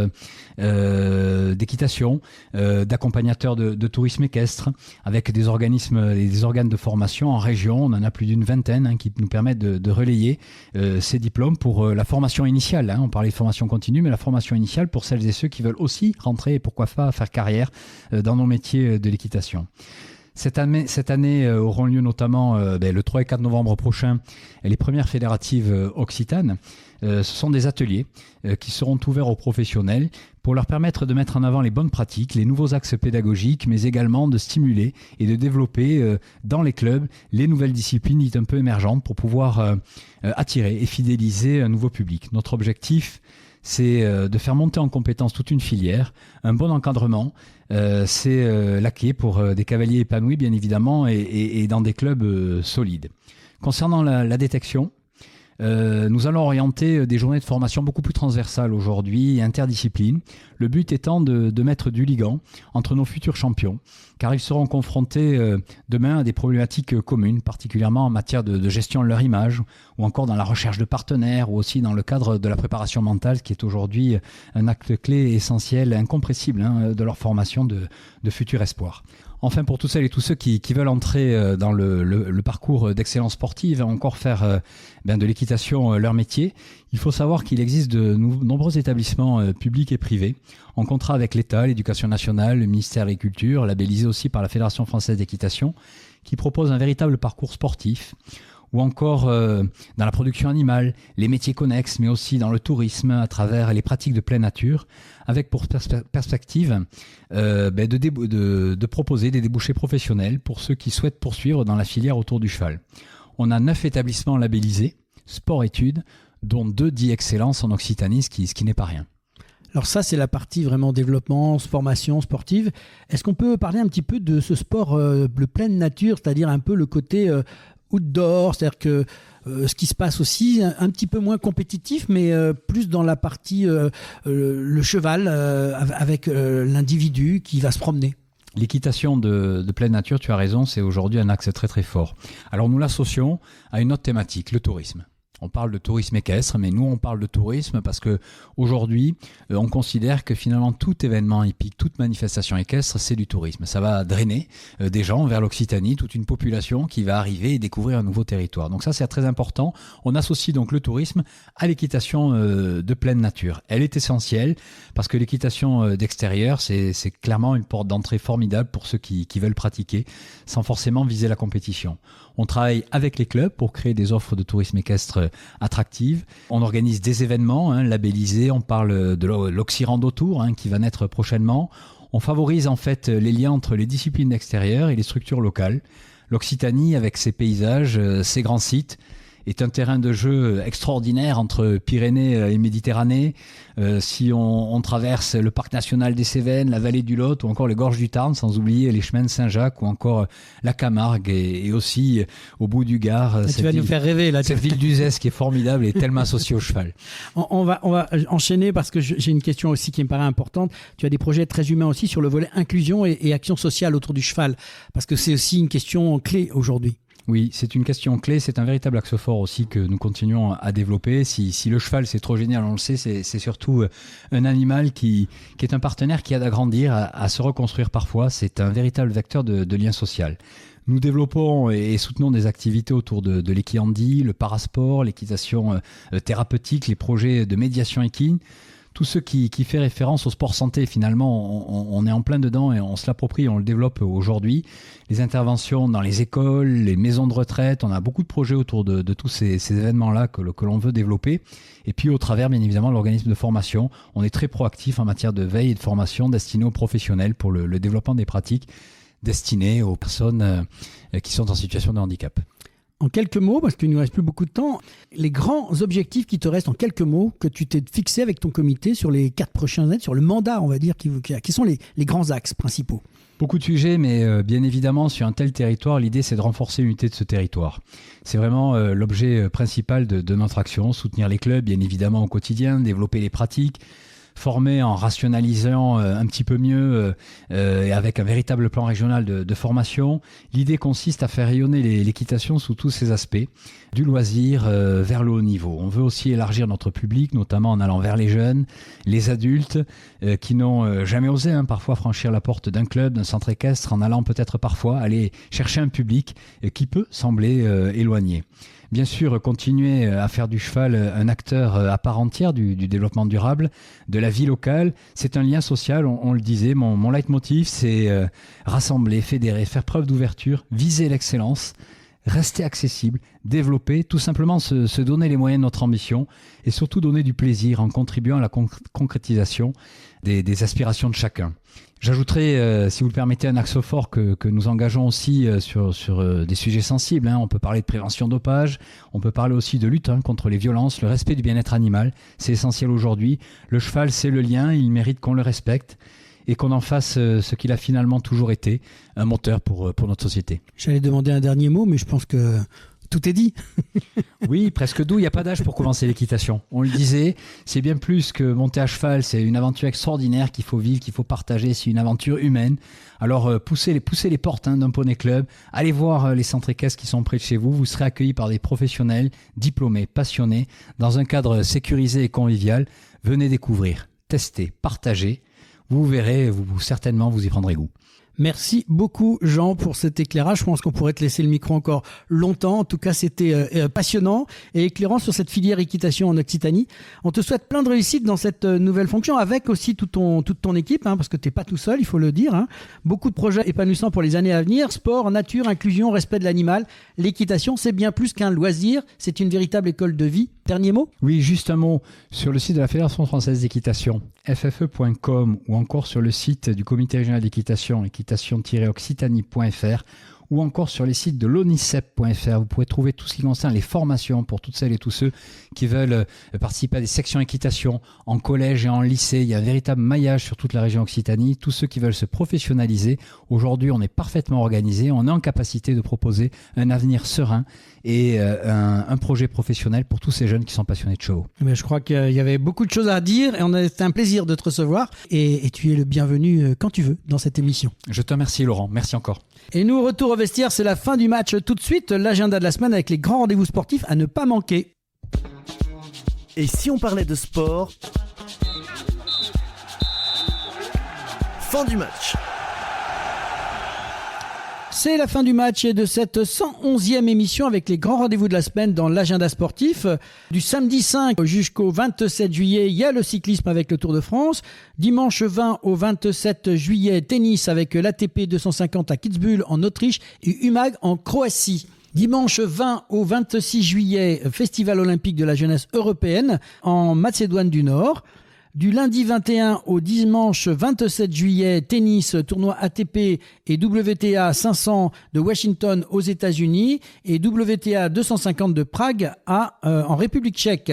d'équitation, d'accompagnateurs de tourisme équestre, avec des organismes et des organes de formation en région. On en a plus d'une vingtaine qui nous permettent de relayer ces diplômes pour la formation initiale. On parlait de formation continue, mais la formation initiale pour celles et ceux qui veulent aussi rentrer et pourquoi pas faire carrière dans nos métiers de l'équitation. Cette année auront lieu notamment le 3 et 4 novembre prochain les premières fédératives occitanes. Ce sont des ateliers qui seront ouverts aux professionnels pour leur permettre de mettre en avant les bonnes pratiques, les nouveaux axes pédagogiques, mais également de stimuler et de développer dans les clubs les nouvelles disciplines dites un peu émergentes pour pouvoir attirer et fidéliser un nouveau public. Notre objectif, c'est de faire monter en compétence toute une filière, un bon encadrement, c'est la clé pour des cavaliers épanouis bien évidemment et dans des clubs solides. Concernant la détection, nous allons orienter des journées de formation beaucoup plus transversales aujourd'hui, interdisciplines. Le but étant de mettre du liant entre nos futurs champions, car ils seront confrontés demain à des problématiques communes, particulièrement en matière de gestion de leur image, ou encore dans la recherche de partenaires, ou aussi dans le cadre de la préparation mentale, qui est aujourd'hui un acte clé essentiel, incompressible de leur formation de futurs espoirs. Enfin, pour toutes celles et tous ceux qui veulent entrer dans le parcours d'excellence sportive, encore faire de l'équitation leur métier, il faut savoir qu'il existe de nombreux établissements publics et privés, en contrat avec l'État, l'Éducation nationale, le ministère de l'Agriculture, labellisés aussi par la Fédération française d'équitation, qui proposent un véritable parcours sportif, ou encore dans la production animale, les métiers connexes, mais aussi dans le tourisme à travers les pratiques de pleine nature, avec pour perspective de proposer des débouchés professionnels pour ceux qui souhaitent poursuivre dans la filière autour du cheval. On a 9 établissements labellisés, sport-études, dont 2 dits excellence en Occitanie, ce qui n'est pas rien. Alors ça, c'est la partie vraiment développement, formation sportive. Est-ce qu'on peut parler un petit peu de ce sport de pleine nature, c'est-à-dire un peu le côté outdoor, c'est-à-dire que ce qui se passe aussi, un petit peu moins compétitif, mais plus dans la partie le cheval avec l'individu qui va se promener. L'équitation de pleine nature, tu as raison, c'est aujourd'hui un axe très très fort. Alors nous l'associons à une autre thématique, le tourisme. On parle de tourisme équestre, mais nous on parle de tourisme parce que aujourd'hui on considère que finalement tout événement hippique, toute manifestation équestre, c'est du tourisme. Ça va drainer des gens vers l'Occitanie, toute une population qui va arriver et découvrir un nouveau territoire. Donc ça c'est très important. On associe donc le tourisme à l'équitation de pleine nature. Elle est essentielle parce que l'équitation d'extérieur, c'est clairement une porte d'entrée formidable pour ceux qui veulent pratiquer sans forcément viser la compétition. On travaille avec les clubs pour créer des offres de tourisme équestre attractives. On organise des événements labellisés. On parle de l'Occirando Tour qui va naître prochainement. On favorise en fait les liens entre les disciplines extérieures et les structures locales. L'Occitanie, avec ses paysages, ses grands sites, est un terrain de jeu extraordinaire entre Pyrénées et Méditerranée. Si on traverse le parc national des Cévennes, la vallée du Lot ou encore les gorges du Tarn, sans oublier les chemins de Saint-Jacques ou encore la Camargue et aussi au bout du Gard. Tu vas nous faire rêver là. Cette ville d'Uzès qui est formidable et tellement associée au cheval. On va enchaîner parce que j'ai une question aussi qui me paraît importante. Tu as des projets très humains aussi sur le volet inclusion et action sociale autour du cheval parce que c'est aussi une question clé aujourd'hui. Oui, c'est une question clé, c'est un véritable axe fort aussi que nous continuons à développer. Si le cheval c'est trop génial, on le sait, c'est surtout un animal qui est un partenaire qui aide à grandir, à se reconstruire parfois. C'est un véritable vecteur de lien social. Nous développons et soutenons des activités autour de l'équihandie, le parasport, l'équitation thérapeutique, les projets de médiation équine. Tout ce qui fait référence au sport santé, finalement, on est en plein dedans et on se l'approprie, on le développe aujourd'hui. Les interventions dans les écoles, les maisons de retraite, on a beaucoup de projets autour de tous ces événements-là que l'on veut développer. Et puis au travers, bien évidemment, de l'organisme de formation, on est très proactif en matière de veille et de formation destinée aux professionnels pour le développement des pratiques destinées aux personnes qui sont en situation de handicap. En quelques mots, parce qu'il ne nous reste plus beaucoup de temps, les grands objectifs qui te restent en quelques mots, que tu t'es fixé avec ton comité sur les 4 prochaines années, sur le mandat, on va dire, qui sont les grands axes principaux? Beaucoup de sujets, mais bien évidemment, sur un tel territoire, l'idée, c'est de renforcer l'unité de ce territoire. C'est vraiment l'objet principal de notre action, soutenir les clubs, bien évidemment, au quotidien, développer les pratiques, former en rationalisant un petit peu mieux et avec un véritable plan régional de formation. L'idée consiste à faire rayonner l'équitation sous tous ses aspects, du loisir vers le haut niveau. On veut aussi élargir notre public, notamment en allant vers les jeunes, les adultes qui n'ont jamais osé parfois franchir la porte d'un club, d'un centre équestre, en allant peut-être parfois aller chercher un public qui peut sembler éloigné. Bien sûr, continuer à faire du cheval un acteur à part entière du développement durable, de la vie locale. C'est un lien social, on le disait. Mon leitmotiv, c'est rassembler, fédérer, faire preuve d'ouverture, viser l'excellence, rester accessible, développer, tout simplement se donner les moyens de notre ambition et surtout donner du plaisir en contribuant à la concrétisation des aspirations de chacun. J'ajouterai, si vous le permettez, un axe fort que nous engageons aussi sur des sujets sensibles. On peut parler de prévention dopage, on peut parler aussi de lutte contre les violences, le respect du bien-être animal. C'est essentiel aujourd'hui. Le cheval, c'est le lien, il mérite qu'on le respecte et qu'on en fasse ce qu'il a finalement toujours été, un moteur pour notre société. J'allais demander un dernier mot, mais je pense que tout est dit. Oui, presque doux, il n'y a pas d'âge pour commencer l'équitation. On le disait, c'est bien plus que monter à cheval, c'est une aventure extraordinaire qu'il faut vivre, qu'il faut partager, c'est une aventure humaine. Alors poussez les portes d'un poney club, allez voir les centres équestres qui sont près de chez vous, vous serez accueillis par des professionnels, diplômés, passionnés, dans un cadre sécurisé et convivial. Venez découvrir, tester, partager, vous verrez, certainement vous y prendrez goût. Merci beaucoup Jean pour cet éclairage. Je pense qu'on pourrait te laisser le micro encore longtemps. En tout cas, c'était passionnant et éclairant sur cette filière équitation en Occitanie. On te souhaite plein de réussite dans cette nouvelle fonction avec aussi toute ton équipe, parce que tu n'es pas tout seul, il faut le dire. Beaucoup de projets épanouissants pour les années à venir. Sport, nature, inclusion, respect de l'animal. L'équitation, c'est bien plus qu'un loisir. C'est une véritable école de vie. Dernier mot ? Oui, juste un mot. Sur le site de la Fédération française d'équitation, ppe.com, ou encore sur le site du comité régional d'équitation, équitation-occitanie.fr, ou encore sur les sites de l'ONICEP.fr. Vous pourrez trouver tout ce qui concerne les formations pour toutes celles et tous ceux qui veulent participer à des sections équitation en collège et en lycée. Il y a un véritable maillage sur toute la région Occitanie. Tous ceux qui veulent se professionnaliser. Aujourd'hui, on est parfaitement organisé. On est en capacité de proposer un avenir serein et un projet professionnel pour tous ces jeunes qui sont passionnés de chevaux. Mais je crois qu'il y avait beaucoup de choses à dire et c'était un plaisir de te recevoir. Et tu es le bienvenu quand tu veux dans cette émission. Je te remercie Laurent. Merci encore. Et nous, retour au vestiaire, c'est la fin du match tout de suite. L'agenda de la semaine avec les grands rendez-vous sportifs à ne pas manquer. Et si on parlait de sport ? Fin du match. C'est la fin du match et de cette 111e émission avec les grands rendez-vous de la semaine dans l'agenda sportif. Du samedi 5 jusqu'au 27 juillet, il y a le cyclisme avec le Tour de France. Dimanche 20 au 27 juillet, tennis avec l'ATP 250 à Kitzbühel en Autriche et UMAG en Croatie. Dimanche 20 au 26 juillet, Festival olympique de la jeunesse européenne en Macédoine du Nord. Du lundi 21 au dimanche 27 juillet, tennis, tournoi ATP et WTA 500 de Washington aux États-Unis et WTA 250 de Prague en République tchèque.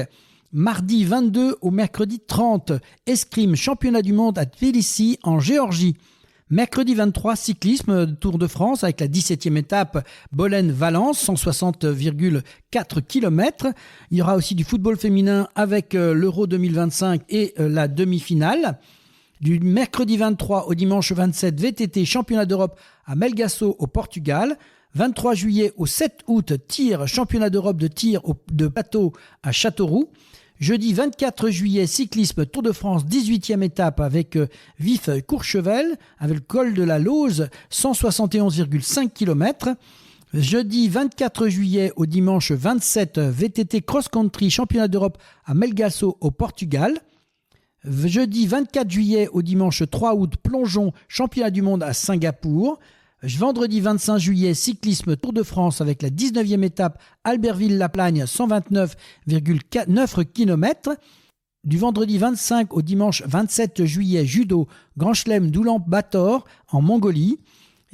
Mardi 22 au mercredi 30, escrime, championnat du monde à Tbilissi en Géorgie. Mercredi 23, cyclisme, Tour de France avec la 17e étape Bolène-Valence, 160,4 km. Il y aura aussi du football féminin avec l'Euro 2025 et la demi-finale. Du mercredi 23 au dimanche 27, VTT, championnat d'Europe à Melgaço au Portugal. 23 juillet au 7 août, tir, championnat d'Europe de tir de bateau à Châteauroux. Jeudi 24 juillet, cyclisme, Tour de France, 18e étape avec Vif-Courchevel, avec le col de la Lauze, 171,5 km. Jeudi 24 juillet au dimanche 27, VTT cross-country, championnat d'Europe à Melgaço au Portugal. Jeudi 24 juillet au dimanche 3 août, plongeon, championnat du monde à Singapour. Vendredi 25 juillet, cyclisme Tour de France avec la 19e étape Albertville-La-Plagne, 129,9 km. Du vendredi 25 au dimanche 27 juillet, judo, Grand Chelem d'Oulan-Bator en Mongolie.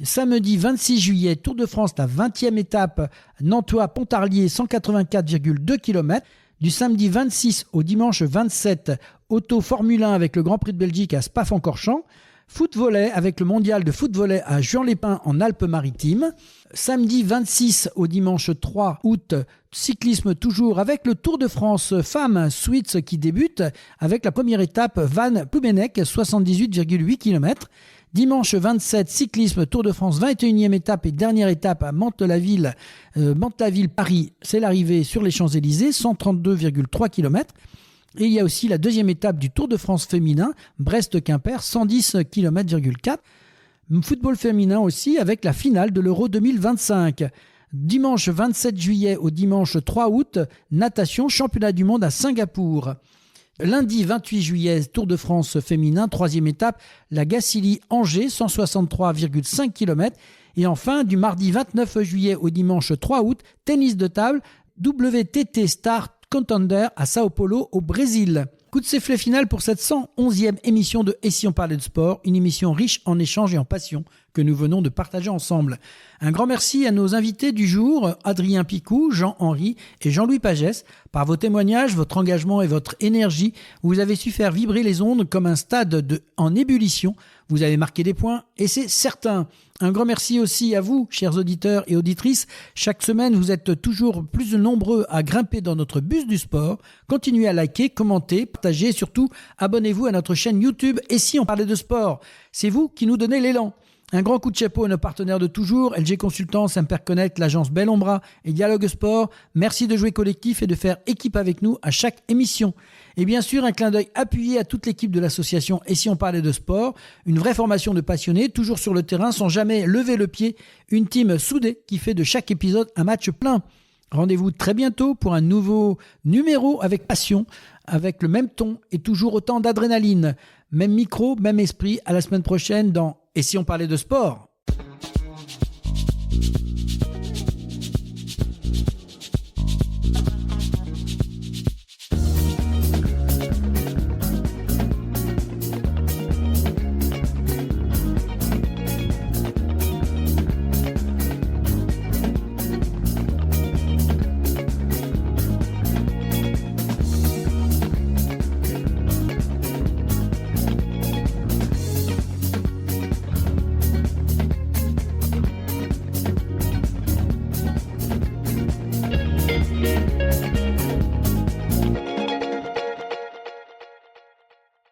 Samedi 26 juillet, Tour de France, la 20e étape Nantua-Pontarlier, 184,2 km. Du samedi 26 au dimanche 27, auto Formule 1 avec le Grand Prix de Belgique à Spa-Francorchamps. Foot volley avec le mondial de foot volley à Juan-les-Pins en Alpes-Maritimes. Samedi 26 au dimanche 3 août, cyclisme toujours avec le Tour de France femmes Sweets qui débute avec la première étape Vannes-Ploubenec, 78,8 km. Dimanche 27, cyclisme Tour de France, 21e étape et dernière étape à Mantes-la-Ville, Paris, c'est l'arrivée sur les Champs-Élysées, 132,3 km. Et il y a aussi la deuxième étape du Tour de France féminin, Brest-Quimper, 110 km,4. Football féminin aussi avec la finale de l'Euro 2025. Dimanche 27 juillet au dimanche 3 août, natation, championnat du monde à Singapour. Lundi 28 juillet, Tour de France féminin, troisième étape, la Gacilly-Angers, 163,5 km. Et enfin, du mardi 29 juillet au dimanche 3 août, tennis de table, WTT Star Contender à Sao Paulo au Brésil. Coup de sifflet final pour cette 111e émission de Et si on parlait de sport, une émission riche en échanges et en passion que nous venons de partager ensemble. Un grand merci à nos invités du jour, Adrien Picou, Jean-Henri et Jean-Louis Pagès. Par vos témoignages, votre engagement et votre énergie, vous avez su faire vibrer les ondes comme un stade en ébullition. Vous avez marqué des points et c'est certain. Un grand merci aussi à vous, chers auditeurs et auditrices. Chaque semaine, vous êtes toujours plus nombreux à grimper dans notre bus du sport. Continuez à liker, commenter, partager et surtout, abonnez-vous à notre chaîne YouTube. Et si on parlait de sport, c'est vous qui nous donnez l'élan. Un grand coup de chapeau à nos partenaires de toujours, LG Consultants, Imperconnect, l'agence Bellombra et Dialogue Sport. Merci de jouer collectif et de faire équipe avec nous à chaque émission. Et bien sûr, un clin d'œil appuyé à toute l'équipe de l'association Et si on parlait de sport, une vraie formation de passionnés, toujours sur le terrain sans jamais lever le pied, une team soudée qui fait de chaque épisode un match plein. Rendez-vous très bientôt pour un nouveau numéro avec passion, avec le même ton et toujours autant d'adrénaline. Même micro, même esprit. À la semaine prochaine dans Et si on parlait de sport ?